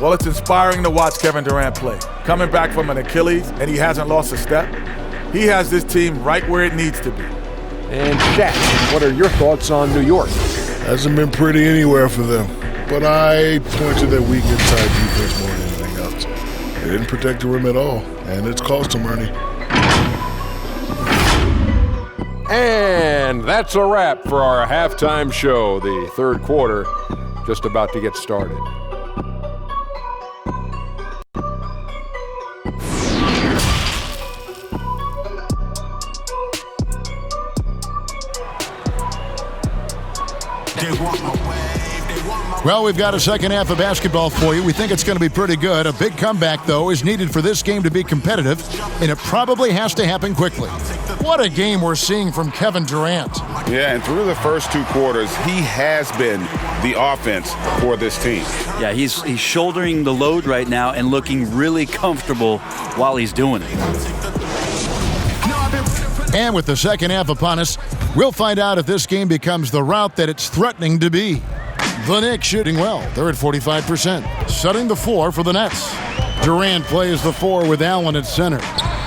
Well, it's inspiring to watch Kevin Durant play. Coming back from an Achilles, and he hasn't lost a step. He has this team right where it needs to be. And Shaq, what are your thoughts on New York? Hasn't been pretty anywhere for them. But I point to their weak inside defense more than anything else. They didn't protect the rim at all, and it's cost them, Ernie. And that's a wrap for our halftime show. The third quarter just about to get started. Well, we've got a second half of basketball for you. We think it's going to be pretty good. A big comeback, though, is needed for this game to be competitive, and it probably has to happen quickly. What a game we're seeing from Kevin Durant. Yeah, and through the first 2 quarters, he has been the offense for this team. Yeah, he's shouldering the load right now and looking really comfortable while he's doing it. And with the second half upon us, we'll find out if this game becomes the route that it's threatening to be. The Knicks shooting well. They're at 45%, setting the floor for the Nets. Durant plays the 4 with Allen at center.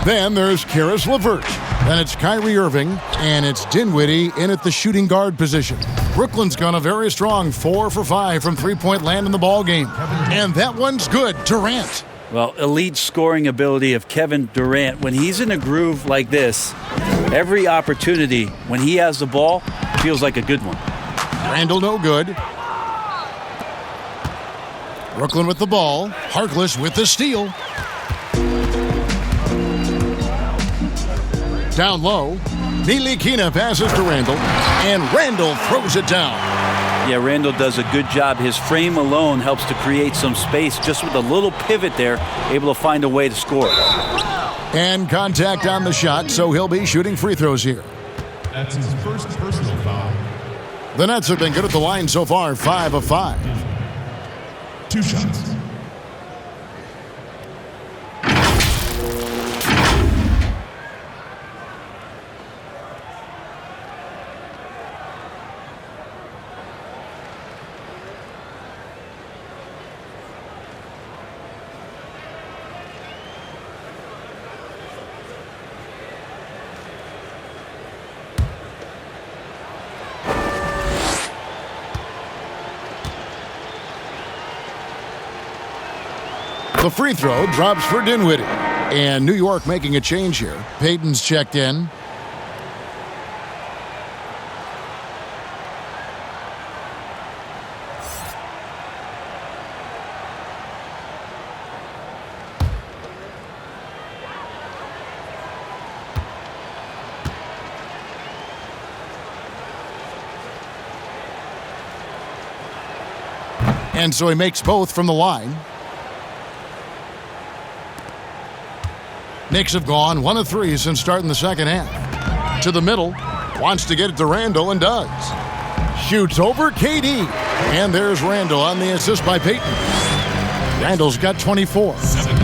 Then there's Karis LeVert. Then it's Kyrie Irving, and it's Dinwiddie in at the shooting guard position. Brooklyn's gone a very strong 4 for 5 from three-point land in the ball game. And that one's good. Durant. Well, elite scoring ability of Kevin Durant. When he's in a groove like this, every opportunity when he has the ball feels like a good one. Randle no good. Brooklyn with the ball. Harkless with the steal. Down low. Ntilikina passes to Randle, and Randle throws it down. Yeah, Randle does a good job. His frame alone helps to create some space. Just with a little pivot there, able to find a way to score. And contact on the shot, so he'll be shooting free throws here. That's his first personal foul. The Nets have been good at the line so far, 5 of 5. 2 shots. The free throw drops for Dinwiddie. And New York making a change here. Payton's checked in. And so he makes both from the line. Knicks have gone 1 of 3 since starting the second half. To the middle, wants to get it to Randle and does. Shoots over KD. And there's Randle on the assist by Payton. Randle's got 24.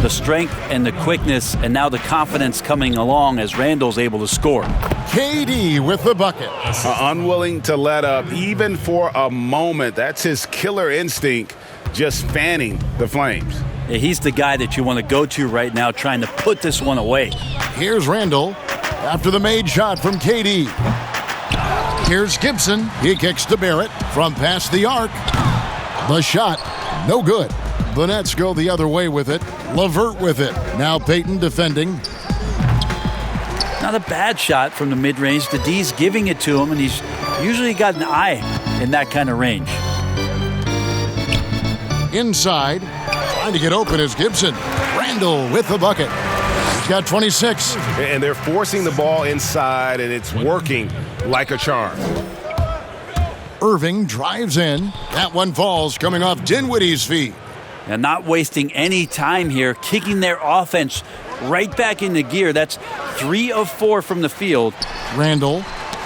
The strength and the quickness and now the confidence coming along as Randle's able to score. KD with the bucket. Unwilling to let up even for a moment. That's his killer instinct, just fanning the flames. Yeah, he's the guy that you want to go to right now trying to put this one away. Here's Randle after the made shot from KD. Here's Gibson. He kicks to Barrett from past the arc. The shot, no good. The Nets go the other way with it. LeVert with it. Now Payton defending. Not a bad shot from the mid-range. The D's giving it to him, and he's usually got an eye in that kind of range. Inside, trying to get open is Gibson. Randle with the bucket. He's got 26. And they're forcing the ball inside, and it's working like a charm. Irving drives in. That one falls, coming off Dinwiddie's feet. And not wasting any time here, kicking their offense right back into gear. That's 3 of 4 from the field. Randle,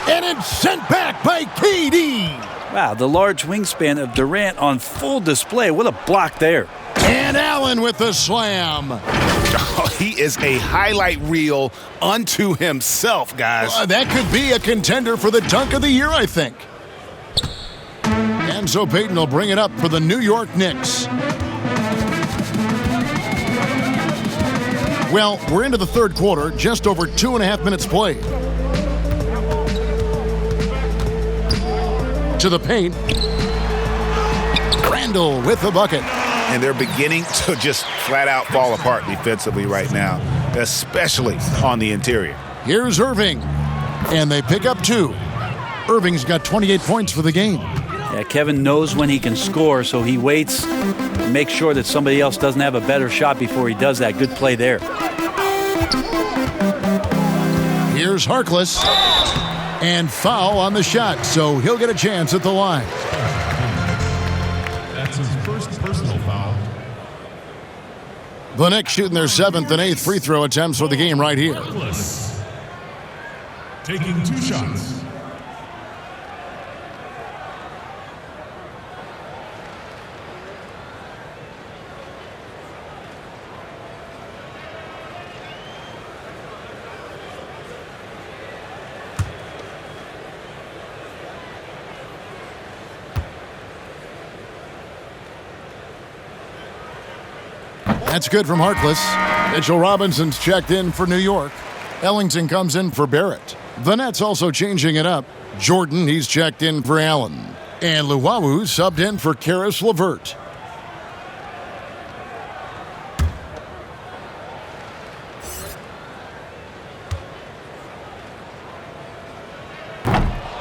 and it's sent back by KD. Wow, the large wingspan of Durant on full display. What a block there. And Allen with the slam. Oh, he is a highlight reel unto himself, guys. That could be a contender for the dunk of the year, I think. And so Payton will bring it up for the New York Knicks. Well, we're into the third quarter, just over 2.5 minutes played. To the paint. Randle with the bucket. And they're beginning to just flat out fall apart defensively right now, especially on the interior. Here's Irving. And they pick up 2. Irving's got 28 points for the game. Yeah, Kevin knows when he can score, so he waits to make sure that somebody else doesn't have a better shot before he does that. Good play there. Here's Harkless. And foul on the shot, so he'll get a chance at the line. That's his first personal foul. The Knicks shooting their 7th and 8th free throw attempts for the game right here. Harkless. Taking 2 shots. That's good from Harkless. Mitchell Robinson's checked in for New York. Ellington comes in for Barrett. The Nets also changing it up. Jordan, he's checked in for Allen. And Luwawu subbed in for Karis LeVert.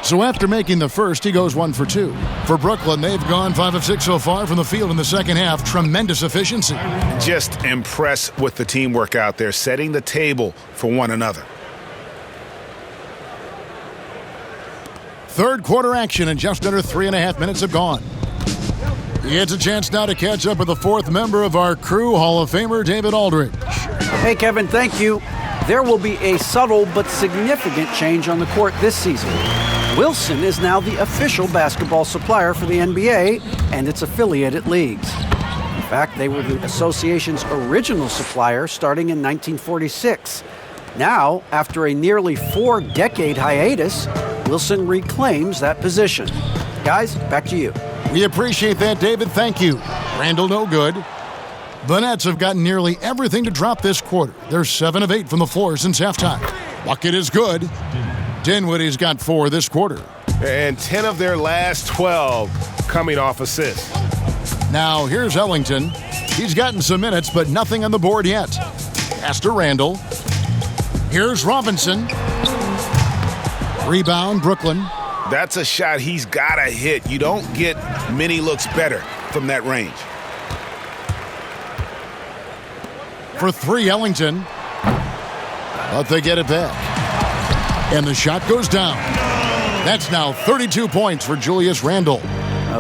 So after making the first, he goes 1 for 2. For Brooklyn, they've gone 5 of 6 so far from the field in the second half. Tremendous efficiency. Just impressed with the teamwork out there, setting the table for one another. Third quarter action, and just under 3.5 minutes have gone. He gets a chance now to catch up with the 4th member of our crew, Hall of Famer David Aldridge. Hey, Kevin, thank you. There will be a subtle but significant change on the court this season. Wilson is now the official basketball supplier for the NBA and its affiliated leagues. In fact, they were the association's original supplier starting in 1946. Now, after a nearly 4-decade hiatus, Wilson reclaims that position. Guys, back to you. We appreciate that, David. Thank you. Randle no good. The Nets have gotten nearly everything to drop this quarter. They're 7 of 8 from the floor since halftime. Bucket is good. Dinwiddie's got 4 this quarter. And 10 of their last 12 coming off assists. Now here's Ellington. He's gotten some minutes, but nothing on the board yet. Pass to Randle. Here's Robinson. Rebound, Brooklyn. That's a shot he's got to hit. You don't get many looks better from that range. For 3, Ellington. But they get it back. And the shot goes down. That's now 32 points for Julius Randle.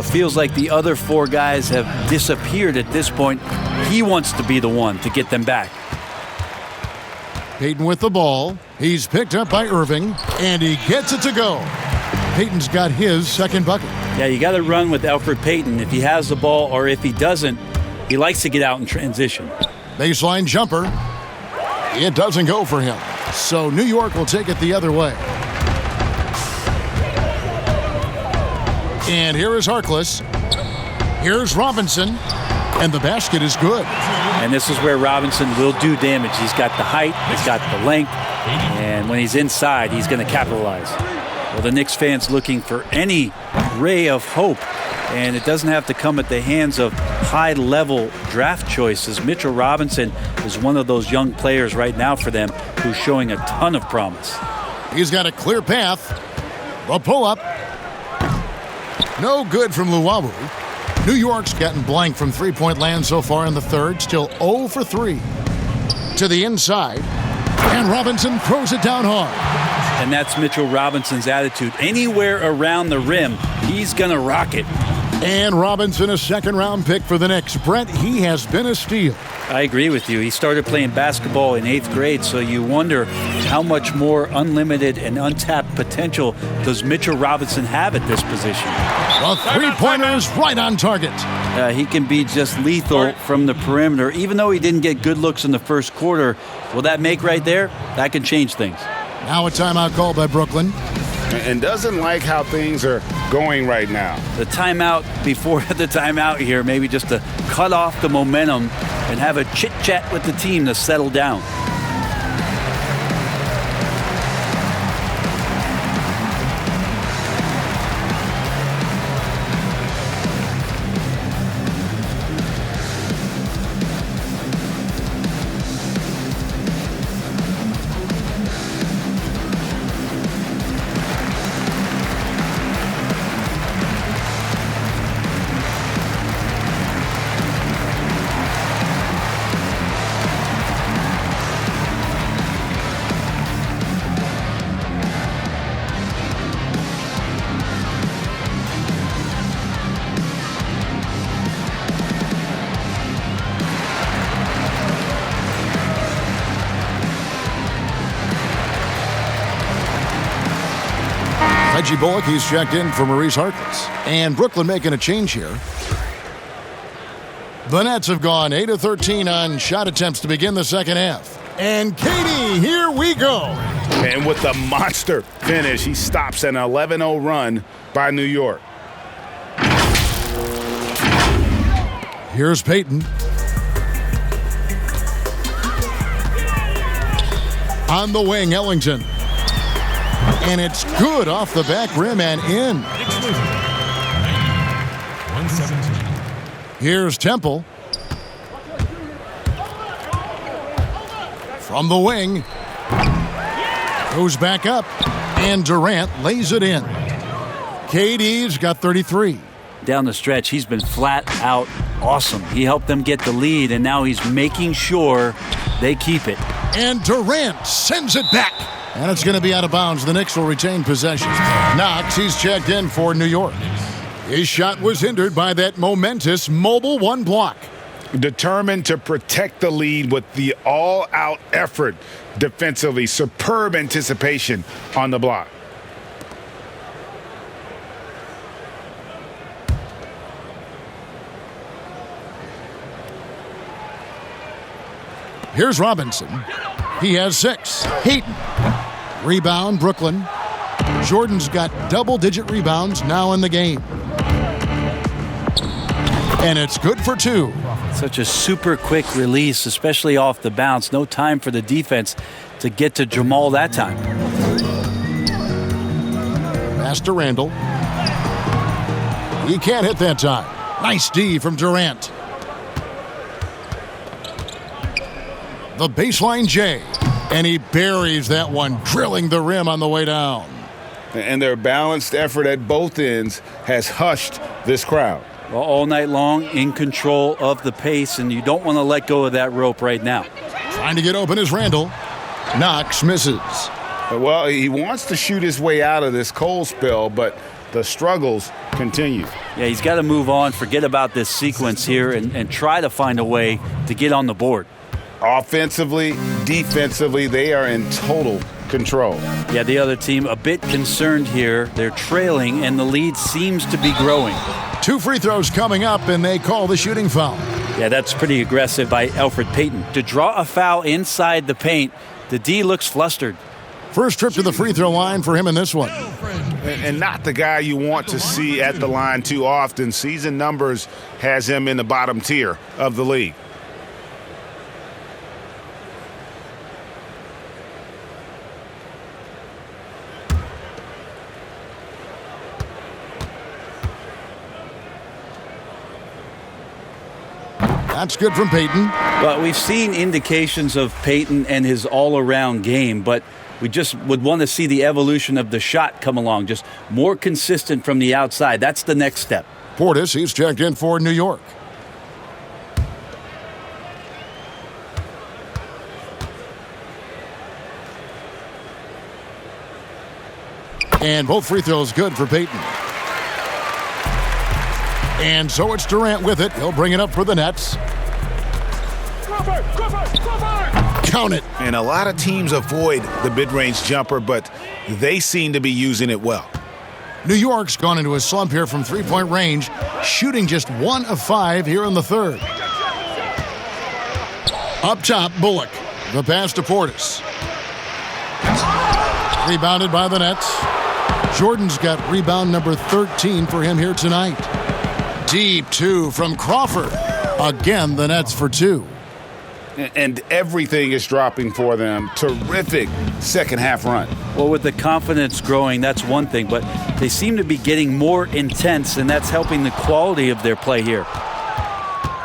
Feels like the other 4 guys have disappeared at this point. He wants to be the one to get them back. Payton with the ball. He's picked up by Irving, and he gets it to go. Payton's got his second bucket. Yeah, you got to run with Elfrid Payton if he has the ball, or if he doesn't, he likes to get out in transition. Baseline jumper. It doesn't go for him. So New York will take it the other way. And here is Harkless. Here's Robinson. And the basket is good. And this is where Robinson will do damage. He's got the height, he's got the length, and when he's inside, he's going to capitalize. Well, the Knicks fans looking for any ray of hope, and it doesn't have to come at the hands of high-level draft choices. Mitchell Robinson is one of those young players right now for them who's showing a ton of promise. He's got a clear path. The pull-up. No good from Luwawu. New York's gotten blank from three-point land so far in the third. Still 0 for 3. To the inside. And Robinson throws it down hard. And that's Mitchell Robinson's attitude. Anywhere around the rim, he's going to rock it. And Robinson, a second-round pick for the Knicks. Brent, he has been a steal. I agree with you. He started playing basketball in 8th grade, so you wonder how much more unlimited and untapped potential does Mitchell Robinson have at this position. The three-pointer is right on target. He can be just lethal from the perimeter. Even though he didn't get good looks in the first quarter, will that make right there? That can change things. Now a timeout call by Brooklyn. And doesn't like how things are going right now. The timeout before the timeout here, maybe just to cut off the momentum and have a chit-chat with the team to settle down. Reggie Bullock, he's checked in for Maurice Harkless. And Brooklyn making a change here. The Nets have gone 8 of 13 on shot attempts to begin the second half. And Katie, here we go. And with the monster finish, he stops an 11-0 run by New York. Here's Payton. On the wing, Ellington. And it's good off the back rim and in. 117. Here's Temple. From the wing. Goes back up. And Durant lays it in. KD's got 33. Down the stretch, he's been flat out awesome. He helped them get the lead, and now he's making sure they keep it. And Durant sends it back. And it's going to be out of bounds. The Knicks will retain possession. Knox, he's checked in for New York. His shot was hindered by that momentous mobile one block. Determined to protect the lead with the all-out effort defensively. Superb anticipation on the block. Here's Robinson. He has 6. Hayton. Rebound, Brooklyn. Jordan's got double-digit rebounds now in the game. And it's good for 2. Such a super quick release, especially off the bounce. No time for the defense to get to Jamal that time. Pass to Randle. He can't hit that time. Nice D from Durant. The baseline J. And he buries that one, drilling the rim on the way down. And their balanced effort at both ends has hushed this crowd. Well, all night long, in control of the pace, and you don't want to let go of that rope right now. Trying to get open is Randle. Knox misses. Well, he wants to shoot his way out of this cold spell, but the struggles continue. Yeah, he's got to move on, forget about this sequence here, and try to find a way to get on the board. Offensively, defensively, they are in total control. Yeah, the other team a bit concerned here. They're trailing, and the lead seems to be growing. 2 free throws coming up, and they call the shooting foul. Yeah, that's pretty aggressive by Elfrid Payton. To draw a foul inside the paint, the D looks flustered. First trip to the free throw line for him in this one. And not the guy you want to see at the line too often. Season numbers has him in the bottom tier of the league. That's good from Payton. Well, we've seen indications of Payton and his all-around game, but we just would want to see the evolution of the shot come along, just more consistent from the outside. That's the next step. Portis, he's checked in for New York. And both free throws good for Payton. And so it's Durant with it. He'll bring it up for the Nets. Count it. And a lot of teams avoid the mid-range jumper, but they seem to be using it well. New York's gone into a slump here from three-point range, shooting just 1 of 5 here in the third. Up top, Bullock. The pass to Portis. Rebounded by the Nets. Jordan's got rebound number 13 for him here tonight. Deep 2 from Crawford. Again, the Nets for 2. And everything is dropping for them. Terrific second half run. Well, with the confidence growing, that's one thing, but they seem to be getting more intense, and that's helping the quality of their play here.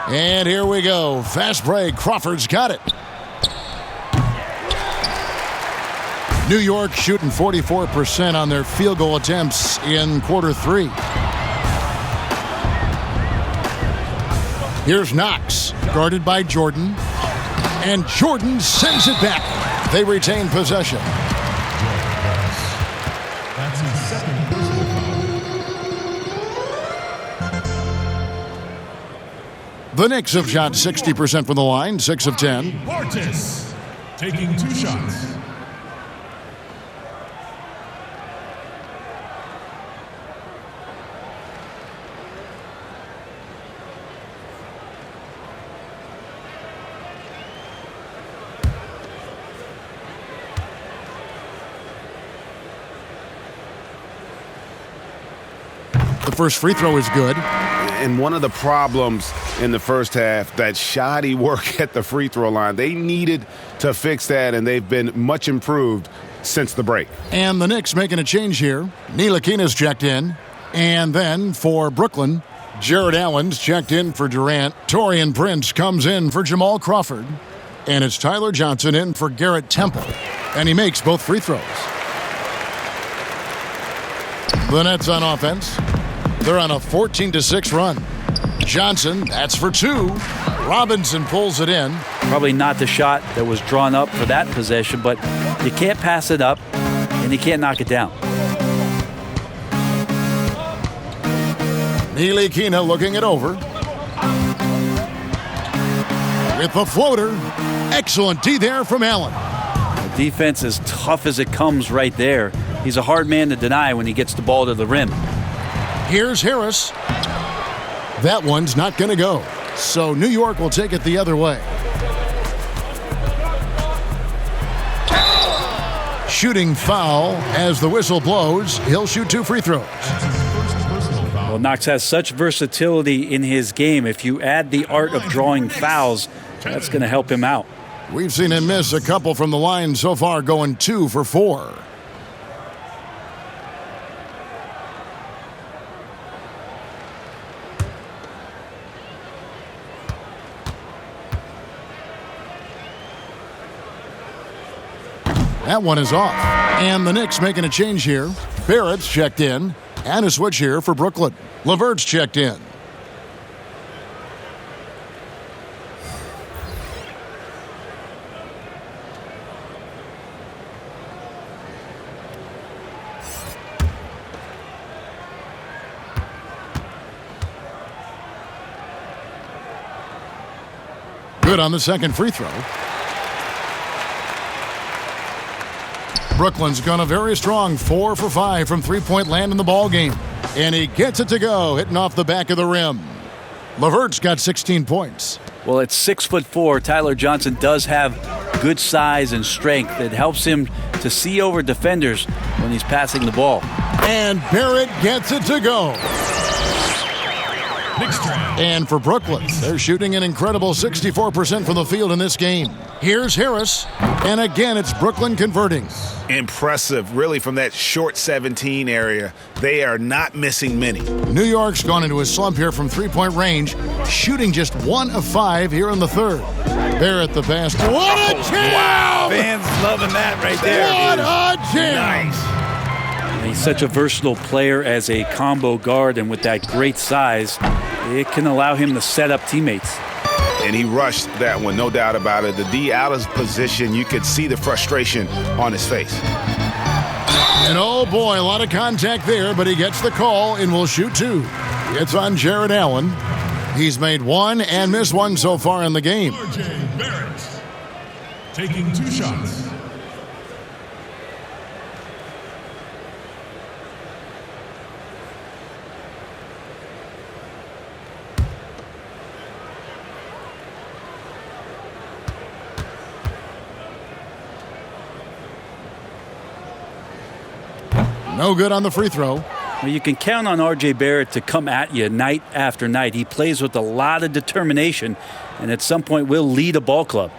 And here we go. Fast break. Crawford's got it. New York shooting 44% on their field goal attempts in quarter 3. Here's Knox, guarded by Jordan. And Jordan sends it back. They retain possession. That's his second personal foul. The Knicks have shot 60% from the line, 6 of 10. Portis taking 2 shots. The first free throw is good. And one of the problems in the first half, that shoddy work at the free throw line. They needed to fix that, and they've been much improved since the break. And the Knicks making a change here. Ntilikina's checked in. And then for Brooklyn, Jared Allen's checked in for Durant. Taurean Prince comes in for Jamal Crawford. And it's Tyler Johnson in for Garrett Temple. And he makes both free throws. The Nets on offense. They're on a 14-6 run. Johnson, that's for 2. Robinson pulls it in. Probably not the shot that was drawn up for that possession, but you can't pass it up, and you can't knock it down. Ntilikina looking it over. With the floater. Excellent D there from Allen. The defense is tough as it comes right there. He's a hard man to deny when he gets the ball to the rim. Here's Harris. That one's not going to go. So New York will take it the other way. Shooting foul as the whistle blows. He'll shoot 2 free throws. Well, Knox has such versatility in his game. If you add the art of drawing fouls, that's going to help him out. We've seen him miss a couple from the line so far, going 2 for 4. That one is off. And the Knicks making a change here. Barrett's checked in. And a switch here for Brooklyn. LeVert's checked in. Good on the second free throw. Brooklyn's gone a very strong 4 for 5 from three-point land in the ball game. And he gets it to go, hitting off the back of the rim. LeVert's got 16 points. Well, at 6'4", Tyler Johnson does have good size and strength. It helps him to see over defenders when he's passing the ball. And Barrett gets it to go. And for Brooklyn, they're shooting an incredible 64% from the field in this game. Here's Harris, and again, it's Brooklyn converting. Impressive, really, from that short 17 area. They are not missing many. New York's gone into a slump here from three-point range, shooting just 1 of 5 here in the third. Barrett the pass. What a jam! Wow, fans loving that right there. What a jam! Nice. He's such a versatile player as a combo guard, and with that great size, it can allow him to set up teammates. And he rushed that one, no doubt about it. The D out of position, you could see the frustration on his face. And oh boy, a lot of contact there, but he gets the call and will shoot 2. It's on Jared Allen. He's made one and missed one so far in the game. RJ Barrett taking 2 shots. No good on the free throw. Well, you can count on R.J. Barrett to come at you night after night. He plays with a lot of determination, and at some point will lead a ball club.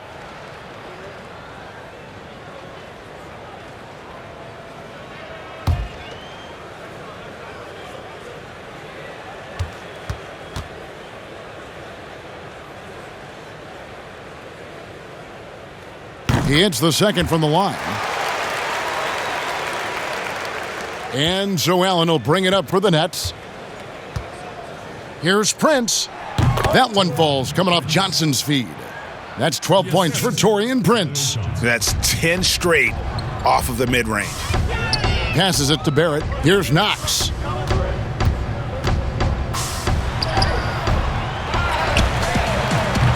He hits the second from the line. And so Allen will bring it up for the Nets. Here's Prince. That one falls coming off Johnson's feed. That's 12 points for Taurean Prince. That's 10 straight off of the mid-range. Passes it to Barrett. Here's Knox.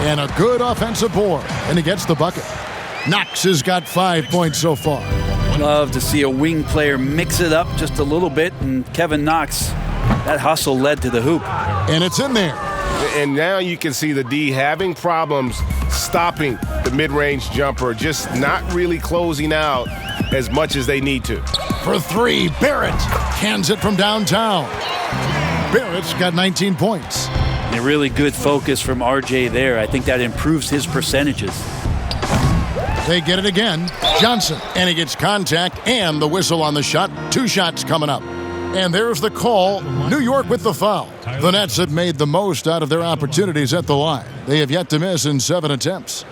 And a good offensive board. And he gets the bucket. Knox has got 5 points so far. Love to see a wing player mix it up just a little bit, and Kevin Knox, that hustle led to the hoop. And it's in there. And now you can see the D having problems stopping the mid-range jumper, just not really closing out as much as they need to. For 3, Barrett hands it from downtown. Barrett's got 19 points. A really good focus from RJ there. I think that improves his percentages. They get it again. Johnson, and he gets contact and the whistle on the shot. 2 shots coming up. And there's the call. New York with the foul. The Nets have made the most out of their opportunities at the line. They have yet to miss in 7 attempts.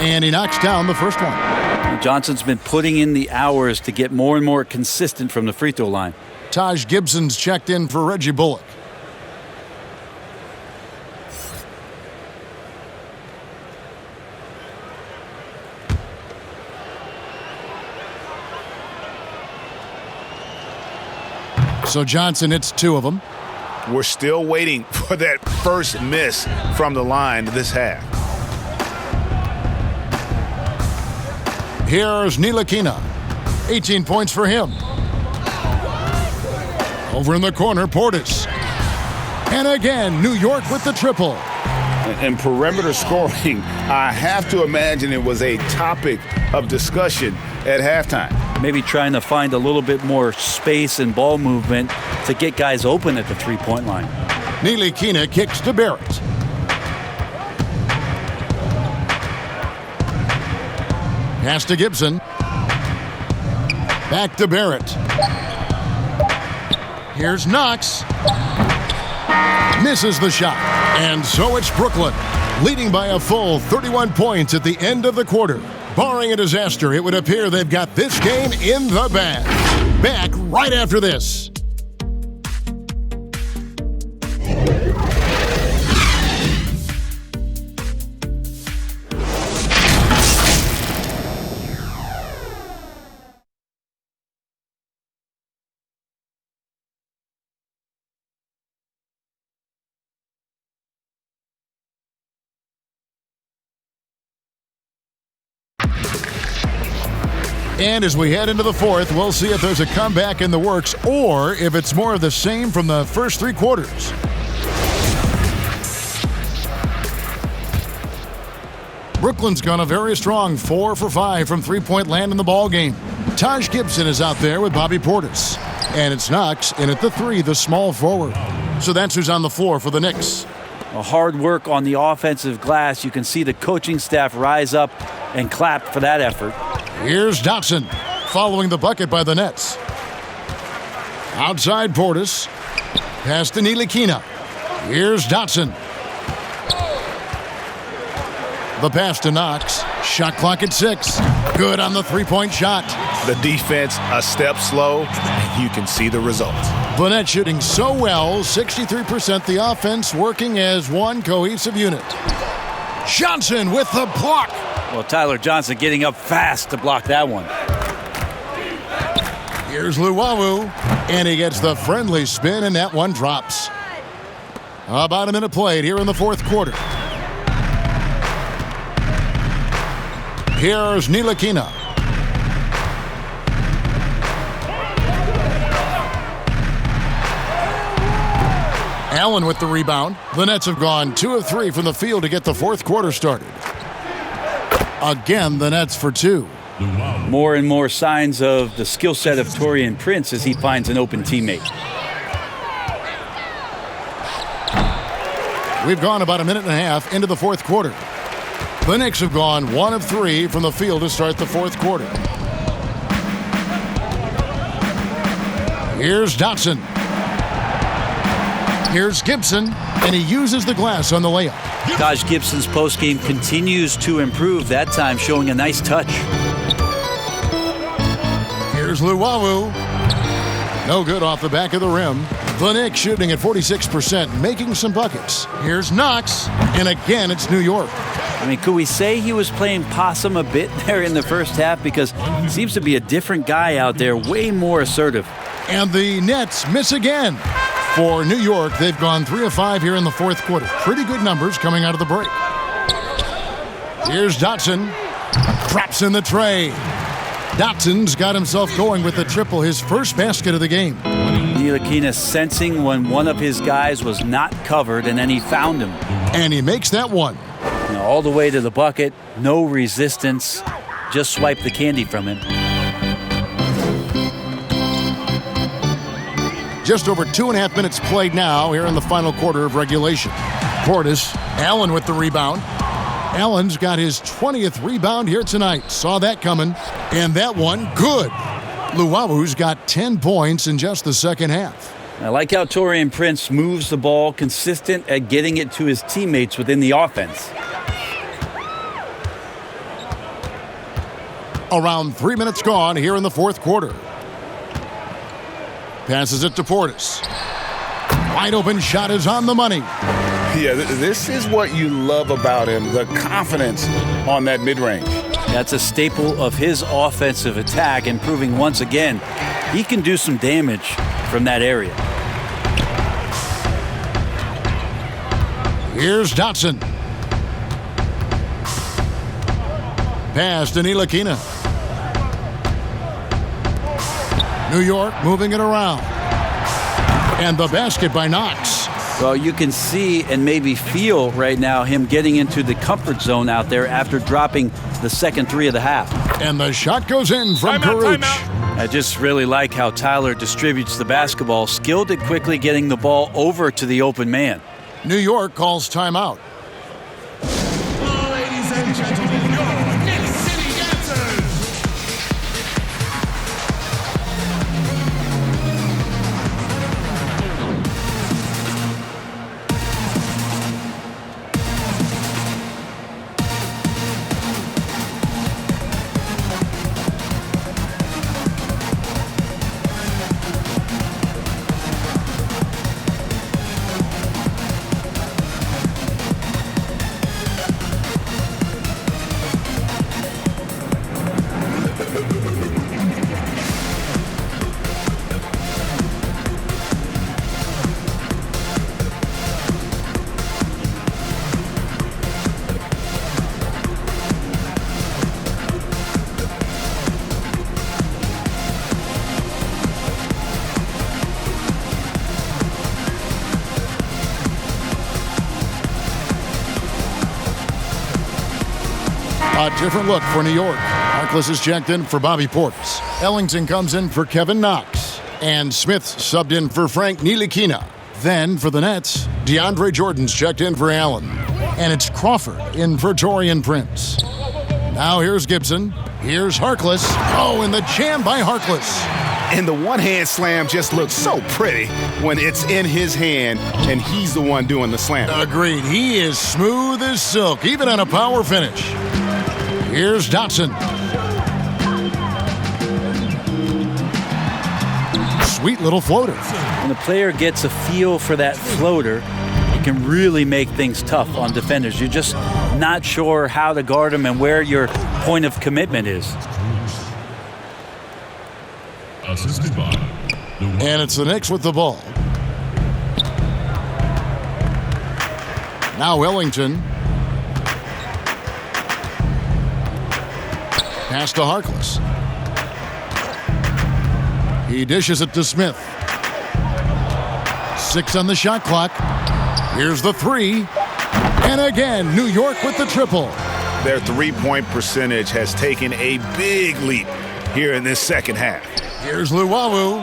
And he knocks down the first one. Johnson's been putting in the hours to get more and more consistent from the free throw line. Taj Gibson's checked in for Reggie Bullock. So Johnson hits 2 of them. We're still waiting for that first miss from the line this half. Here's Ntilikina. 18 points for him. Over in the corner, Portis. And again, New York with the triple. And perimeter scoring, I have to imagine it was a topic of discussion at halftime. Maybe trying to find a little bit more space and ball movement to get guys open at the three-point line. Ntilikina kicks to Barrett. Pass to Gibson. Back to Barrett. Here's Knox. Misses the shot. And so it's Brooklyn, leading by a full 31 points at the end of the quarter. Barring a disaster, it would appear they've got this game in the bag. Back right after this. And as we head into the fourth, we'll see if there's a comeback in the works or if it's more of the same from the first 3 quarters. Brooklyn's gone a very strong 4 for 5 from three-point land in the ball game. Taj Gibson is out there with Bobby Portis. And it's Knox in at the 3, the small forward. So that's who's on the floor for the Knicks. A hard work on the offensive glass. You can see the coaching staff rise up and clap for that effort. Here's Dotson, following the bucket by the Nets. Outside Portis. Pass to Ntilikina. Here's Dotson. The pass to Knox. Shot clock at 6. Good on the three-point shot. The defense a step slow, and you can see the results. The Nets shooting so well, 63%. The offense working as one cohesive unit. Johnson with the block. Well, Tyler Johnson getting up fast to block that one. Here's Luwawu, and he gets the friendly spin, and that one drops. About a minute played here in the fourth quarter. Here's Ntilikina. Allen with the rebound. The Nets have gone 2 of 3 from the field to get the fourth quarter started. Again, the Nets for 2. More and more signs of the skill set of Taurean Prince as he finds an open teammate. We've gone about a minute and a half into the fourth quarter. The Knicks have gone 1 of 3 from the field to start the fourth quarter. Here's Dotson. Here's Gibson, and he uses the glass on the layup. Taj Gibson's postgame continues to improve, that time showing a nice touch. Here's Luwawu. No good off the back of the rim. The Knicks shooting at 46%, making some buckets. Here's Knox, and again it's New York. I mean, could we say he was playing possum a bit there in the first half? Because he seems to be a different guy out there, way more assertive. And the Nets miss again. For New York, they've gone 3 of 5 here in the fourth quarter. Pretty good numbers coming out of the break. Here's Dotson. Drops in the tray. Dotson's got himself going with the triple, his first basket of the game. Ntilikina sensing when one of his guys was not covered, and then he found him. And he makes that one. You know, all the way to the bucket, no resistance, just swipe the candy from him. Just over 2.5 minutes played now here in the final quarter of regulation. Portis, Allen with the rebound. Allen's got his 20th rebound here tonight. Saw that coming. And that one, good. Luwawu's got 10 points in just the second half. I like how Taurean Prince moves the ball, consistent at getting it to his teammates within the offense. Around 3 minutes gone here in the fourth quarter. Passes it to Portis. Wide open shot is on the money. Yeah, this is what you love about him, the confidence on that mid-range. That's a staple of his offensive attack, and proving once again he can do some damage from that area. Here's Dotson. Pass to Ntilikina. New York moving it around. And the basket by Knox. Well, you can see and maybe feel right now him getting into the comfort zone out there after dropping the second 3 of the half. And the shot goes in from Karuch. I just really like how Tyler distributes the basketball, skilled at quickly getting the ball over to the open man. New York calls timeout. Ladies and gentlemen, your Knicks City Dancers. A different look for New York. Harkless is checked in for Bobby Portis. Ellington comes in for Kevin Knox. And Smith subbed in for Frank Ntilikina. Then for the Nets, DeAndre Jordan's checked in for Allen. And it's Crawford in for Taurean Prince. Now here's Gibson. Here's Harkless. Oh, and the jam by Harkless. And the one-hand slam just looks so pretty when it's in his hand and he's the one doing the slam. Agreed. He is smooth as silk, even on a power finish. Here's Dotson. Sweet little floater. When the player gets a feel for that floater, it can really make things tough on defenders. You're just not sure how to guard them and where your point of commitment is. Assisted by And it's the Knicks with the ball. Now Ellington. Pass to Harkless. He dishes it to Smith. 6 on the shot clock. Here's the 3. And again, New York with the triple. Their three-point percentage has taken a big leap here in this second half. Here's Luwawu.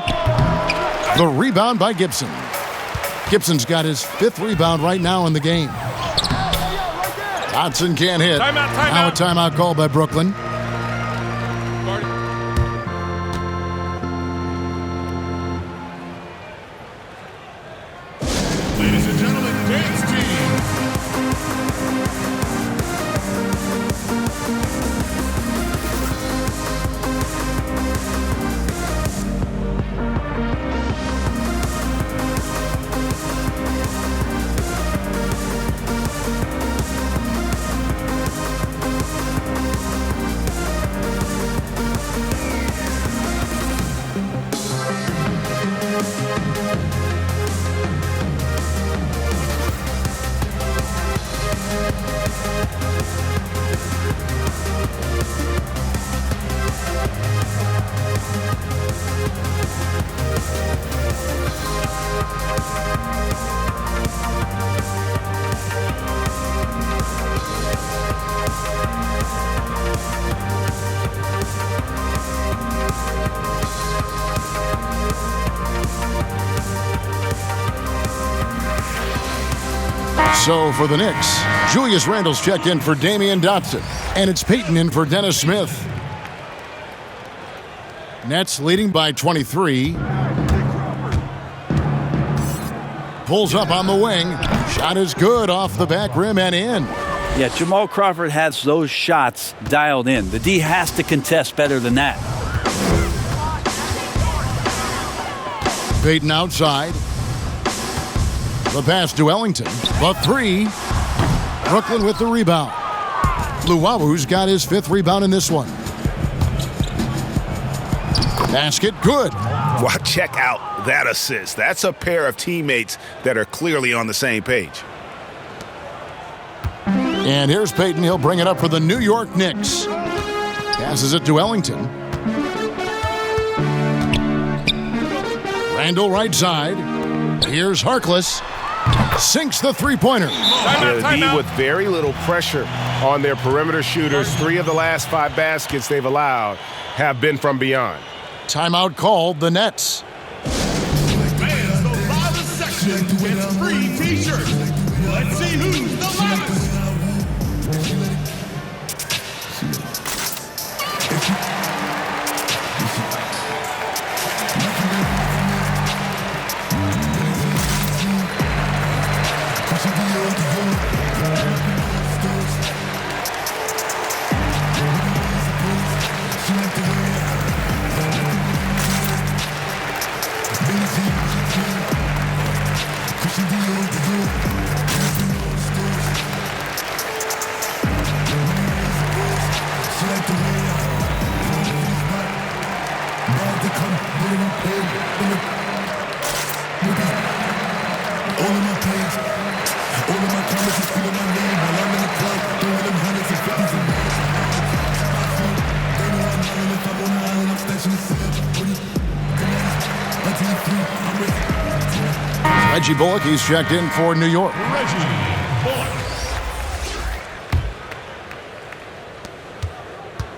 The rebound by Gibson. Gibson's got his 5th rebound right now in the game. Dotson can't hit. Now a timeout called by Brooklyn. Ladies and gentlemen, dance team. So for the Knicks, Julius Randle's checked in for Damian Dotson, and it's Payton in for Dennis Smith. Nets leading by 23. Pulls up on the wing. Shot is good off the back rim and in. Yeah, Jamal Crawford has those shots dialed in. The D has to contest better than that. Payton outside. The pass to Ellington. The 3. Brooklyn with the rebound. Luwabu's got his 5th rebound in this one. Basket good. Wow, check out that assist. That's a pair of teammates that are clearly on the same page. And here's Payton. He'll bring it up for the New York Knicks. Passes it to Ellington. Randle right side. Here's Harkless. Sinks the three-pointer. The D with very little pressure on their perimeter shooters. 3 of the last 5 baskets they've allowed have been from beyond. Timeout called the Nets. Fans, the loudest section gets free t-shirts. Let's see who's the loudest. Reggie Bullock, he's checked in for New York.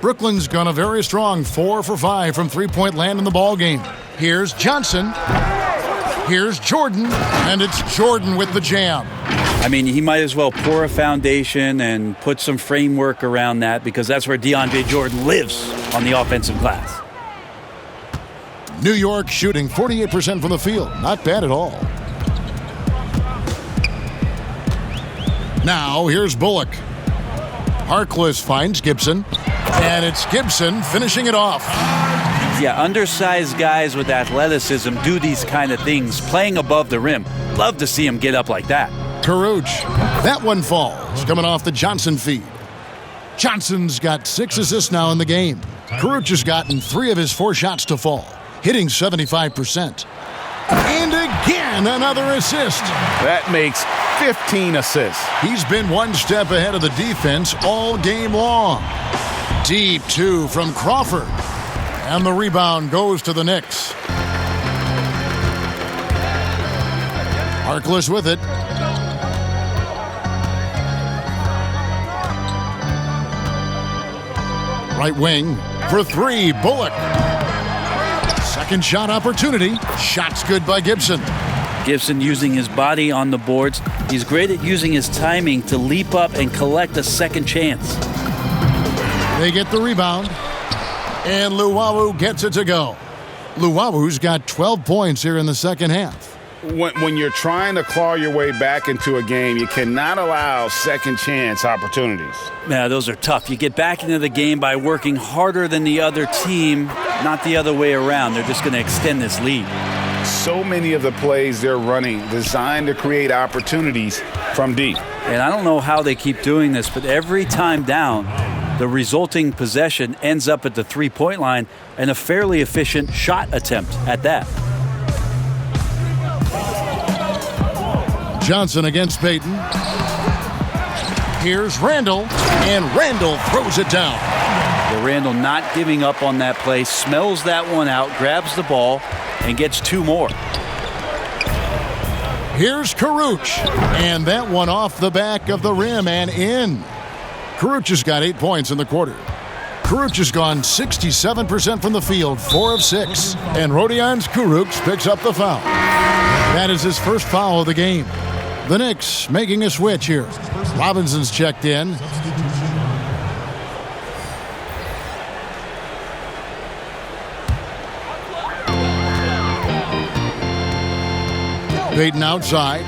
Brooklyn's gone a very strong 4 for 5 from three-point land in the ball game. Here's Johnson. Here's Jordan, and it's Jordan with the jam. I mean, he might as well pour a foundation and put some framework around that, because that's where DeAndre Jordan lives on the offensive glass. New York shooting 48% from the field. Not bad at all. Now, here's Bullock. Harkless finds Gibson. And it's Gibson finishing it off. Yeah, undersized guys with athleticism do these kind of things, playing above the rim. Love to see him get up like that. Caruch. That one falls, coming off the Johnson feed. Johnson's got 6 assists now in the game. Caruch has gotten 3 of his 4 shots to fall, hitting 75%. And again, another assist. That makes 15 assists. He's been one step ahead of the defense all game long. Deep 2 from Crawford. And the rebound goes to the Knicks. Harkless with it. Right wing for 3, Bullock. Second shot opportunity. Shot's good by Gibson. Gibson using his body on the boards. He's great at using his timing to leap up and collect a second chance. They get the rebound. And Luwawu gets it to go. Luwawu's got 12 points here in the second half. When you're trying to claw your way back into a game, you cannot allow second chance opportunities. Yeah, those are tough. You get back into the game by working harder than the other team, not the other way around. They're just going to extend this lead. So many of the plays they're running designed to create opportunities from deep. And I don't know how they keep doing this, but every time down, the resulting possession ends up at the three-point line and a fairly efficient shot attempt at that. Johnson against Payton. Here's Randle, and Randle throws it down. The Randle not giving up on that play, smells that one out, grabs the ball, and gets 2 more. Here's Caruch, and that one off the back of the rim and in. Caruch has got 8 points in the quarter. Caruch has gone 67% from the field, 4 of 6. And Rodions Caruch picks up the foul. That is his first foul of the game. The Knicks making a switch here. Robinson's checked in. Payton outside.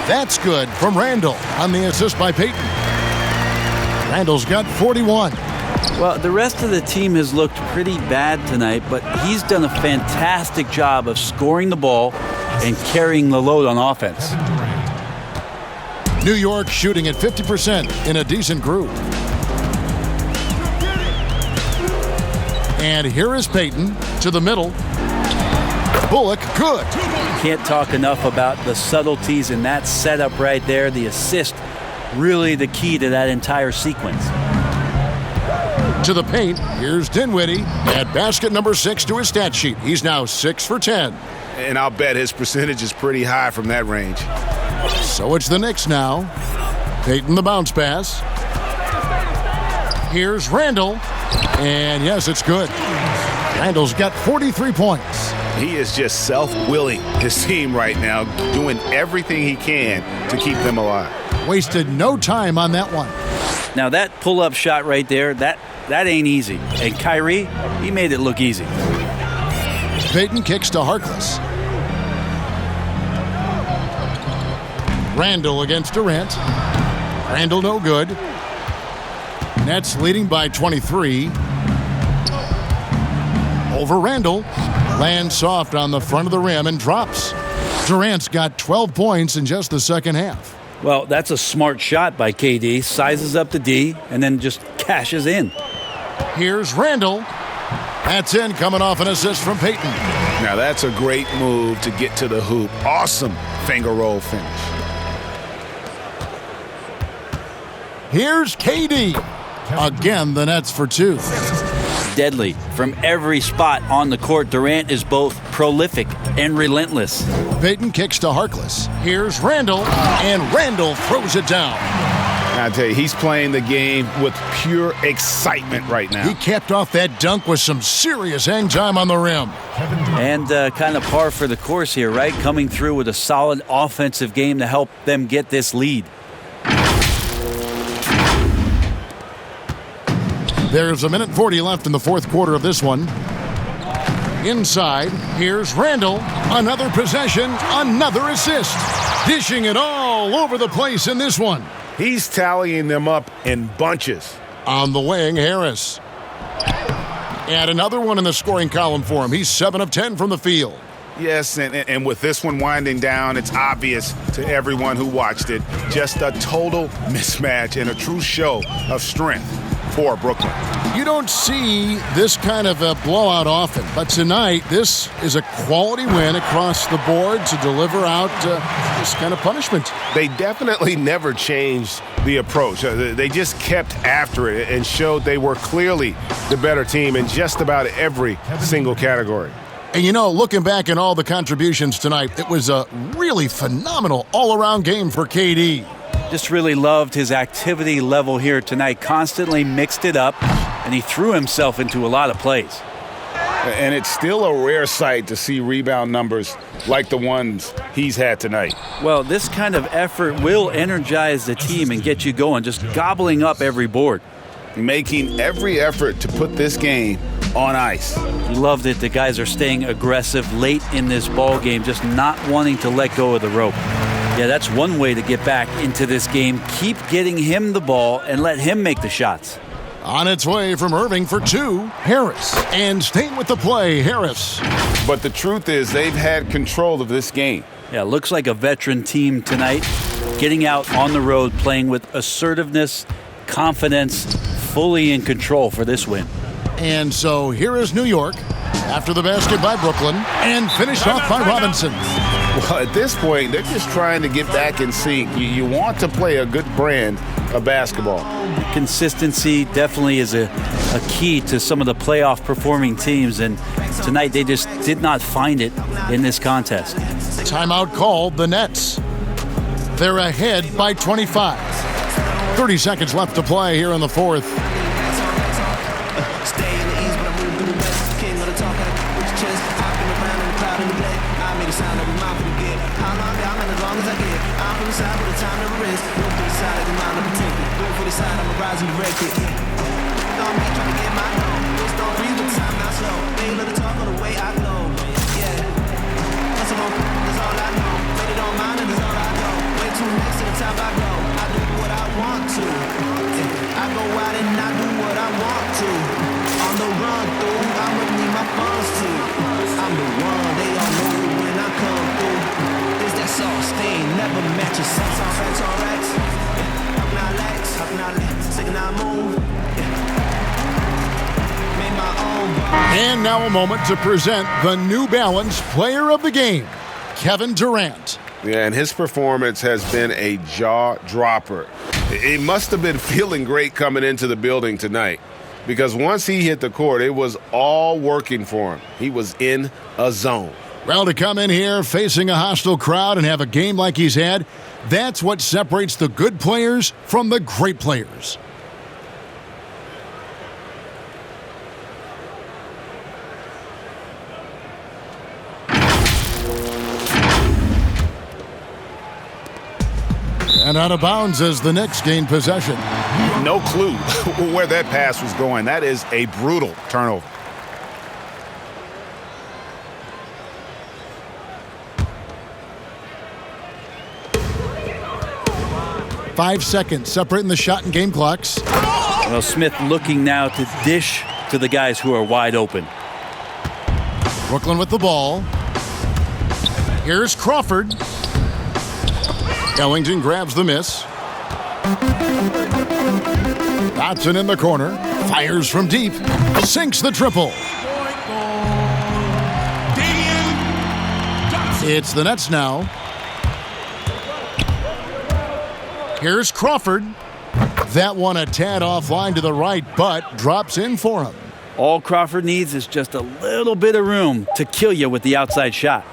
That's good from Randle on the assist by Payton. Randle's got 41. Well, the rest of the team has looked pretty bad tonight, but he's done a fantastic job of scoring the ball and carrying the load on offense. New York shooting at 50% in a decent group. And here is Payton to the middle. Bullock, good. Can't talk enough about the subtleties in that setup right there. The assist, really the key to that entire sequence. To the paint, here's Dinwiddie at basket number 6 to his stat sheet. He's now 6 for 10. And I'll bet his percentage is pretty high from that range. So it's the Knicks now. Payton the bounce pass. Here's Randle. And yes, it's good. Randle's got 43 points. He is just self-willing his team right now, doing everything he can to keep them alive. Wasted no time on that one. Now that pull-up shot right there, that ain't easy. And Kyrie, he made it look easy. Payton kicks to Harkless. Randle against Durant. Randle no good. Nets leading by 23. Over Randle. Lands soft on the front of the rim and drops. Durant's got 12 points in just the second half. Well, that's a smart shot by KD. Sizes up the D and then just cashes in. Here's Randle. That's in, coming off an assist from Payton. Now that's a great move to get to the hoop. Awesome finger roll finish. Here's KD. Again, the Nets for 2. Deadly. From every spot on the court, Durant is both prolific and relentless. Payton kicks to Harkless. Here's Randle, and Randle throws it down. I tell you, he's playing the game with pure excitement right now. He capped off that dunk with some serious hang time on the rim. And kind of par for the course here, right? Coming through with a solid offensive game to help them get this lead. There's 1:40 left in the fourth quarter of this one. Inside, here's Randle. Another possession, another assist. Dishing it all over the place in this one. He's tallying them up in bunches. On the wing, Harris. And another one in the scoring column for him. He's 7 of 10 from the field. Yes, and with this one winding down, it's obvious to everyone who watched it. Just a total mismatch and a true show of strength for Brooklyn. You don't see this kind of a blowout often, but tonight this is a quality win across the board to deliver out this kind of punishment. They definitely never changed the approach. They just kept after it and showed they were clearly the better team in just about every single category. And you know, looking back at all the contributions tonight, it was a really phenomenal all-around game for KD. Just really loved his activity level here tonight. Constantly mixed it up, and he threw himself into a lot of plays. And it's still a rare sight to see rebound numbers like the ones he's had tonight. Well, this kind of effort will energize the team and get you going, just gobbling up every board. Making every effort to put this game on ice. Loved it. The guys are staying aggressive late in this ball game, just not wanting to let go of the rope. Yeah, that's one way to get back into this game. Keep getting him the ball and let him make the shots. On its way from Irving for 2, Harris. And staying with the play, Harris. But the truth is they've had control of this game. Yeah, looks like a veteran team tonight. Getting out on the road, playing with assertiveness, confidence, fully in control for this win. And so here is New York after the basket by Brooklyn and finished off by Robinson. Well, at this point, they're just trying to get back in sync. You want to play a good brand of basketball. Consistency definitely is a key to some of the playoff performing teams, and tonight they just did not find it in this contest. Timeout called the Nets. They're ahead by 25. 30 seconds left to play here in the fourth. And now a moment to present the New Balance Player of the Game, Kevin Durant. Yeah, and his performance has been a jaw-dropper. He must have been feeling great coming into the building tonight, because once he hit the court, it was all working for him. He was in a zone. Well, to come in here facing a hostile crowd and have a game like he's had, that's what separates the good players from the great players. And out of bounds as the Knicks gain possession. No clue where that pass was going. That is a brutal turnover. Five seconds separating the shot and game clocks. Well, Smith looking now to dish to the guys who are wide open. Brooklyn with the ball. Here's Crawford. Ellington grabs the miss. Dotson in the corner. Fires from deep. Sinks the triple. It's the Nets now. Here's Crawford. That one a tad offline to the right, but drops in for him. All Crawford needs is just a little bit of room to kill you with the outside shot.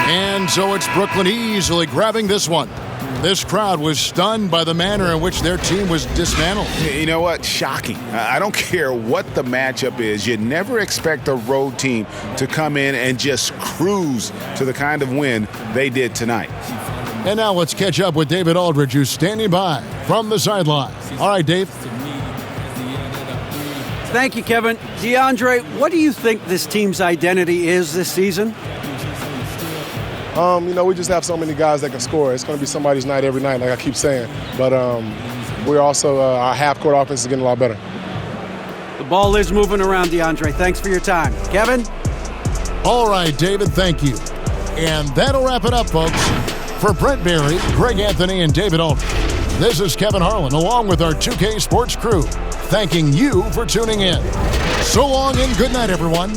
And so it's Brooklyn easily grabbing this one. This crowd was stunned by the manner in which their team was dismantled. You know what? Shocking. I don't care what the matchup is. You never expect a road team to come in and just cruise to the kind of win they did tonight. And now let's catch up with David Aldridge, who's standing by from the sideline. All right, Dave. Thank you, Kevin. DeAndre, what do you think this team's identity is this season? We just have so many guys that can score. It's going to be somebody's night every night, like I keep saying. But we're also, our half-court offense is getting a lot better. The ball is moving around, DeAndre. Thanks for your time. Kevin? All right, David, thank you. And that'll wrap it up, folks. For Brent Barry, Greg Anthony, and David Aldridge, this is Kevin Harlan, along with our 2K Sports crew, thanking you for tuning in. So long and good night, everyone.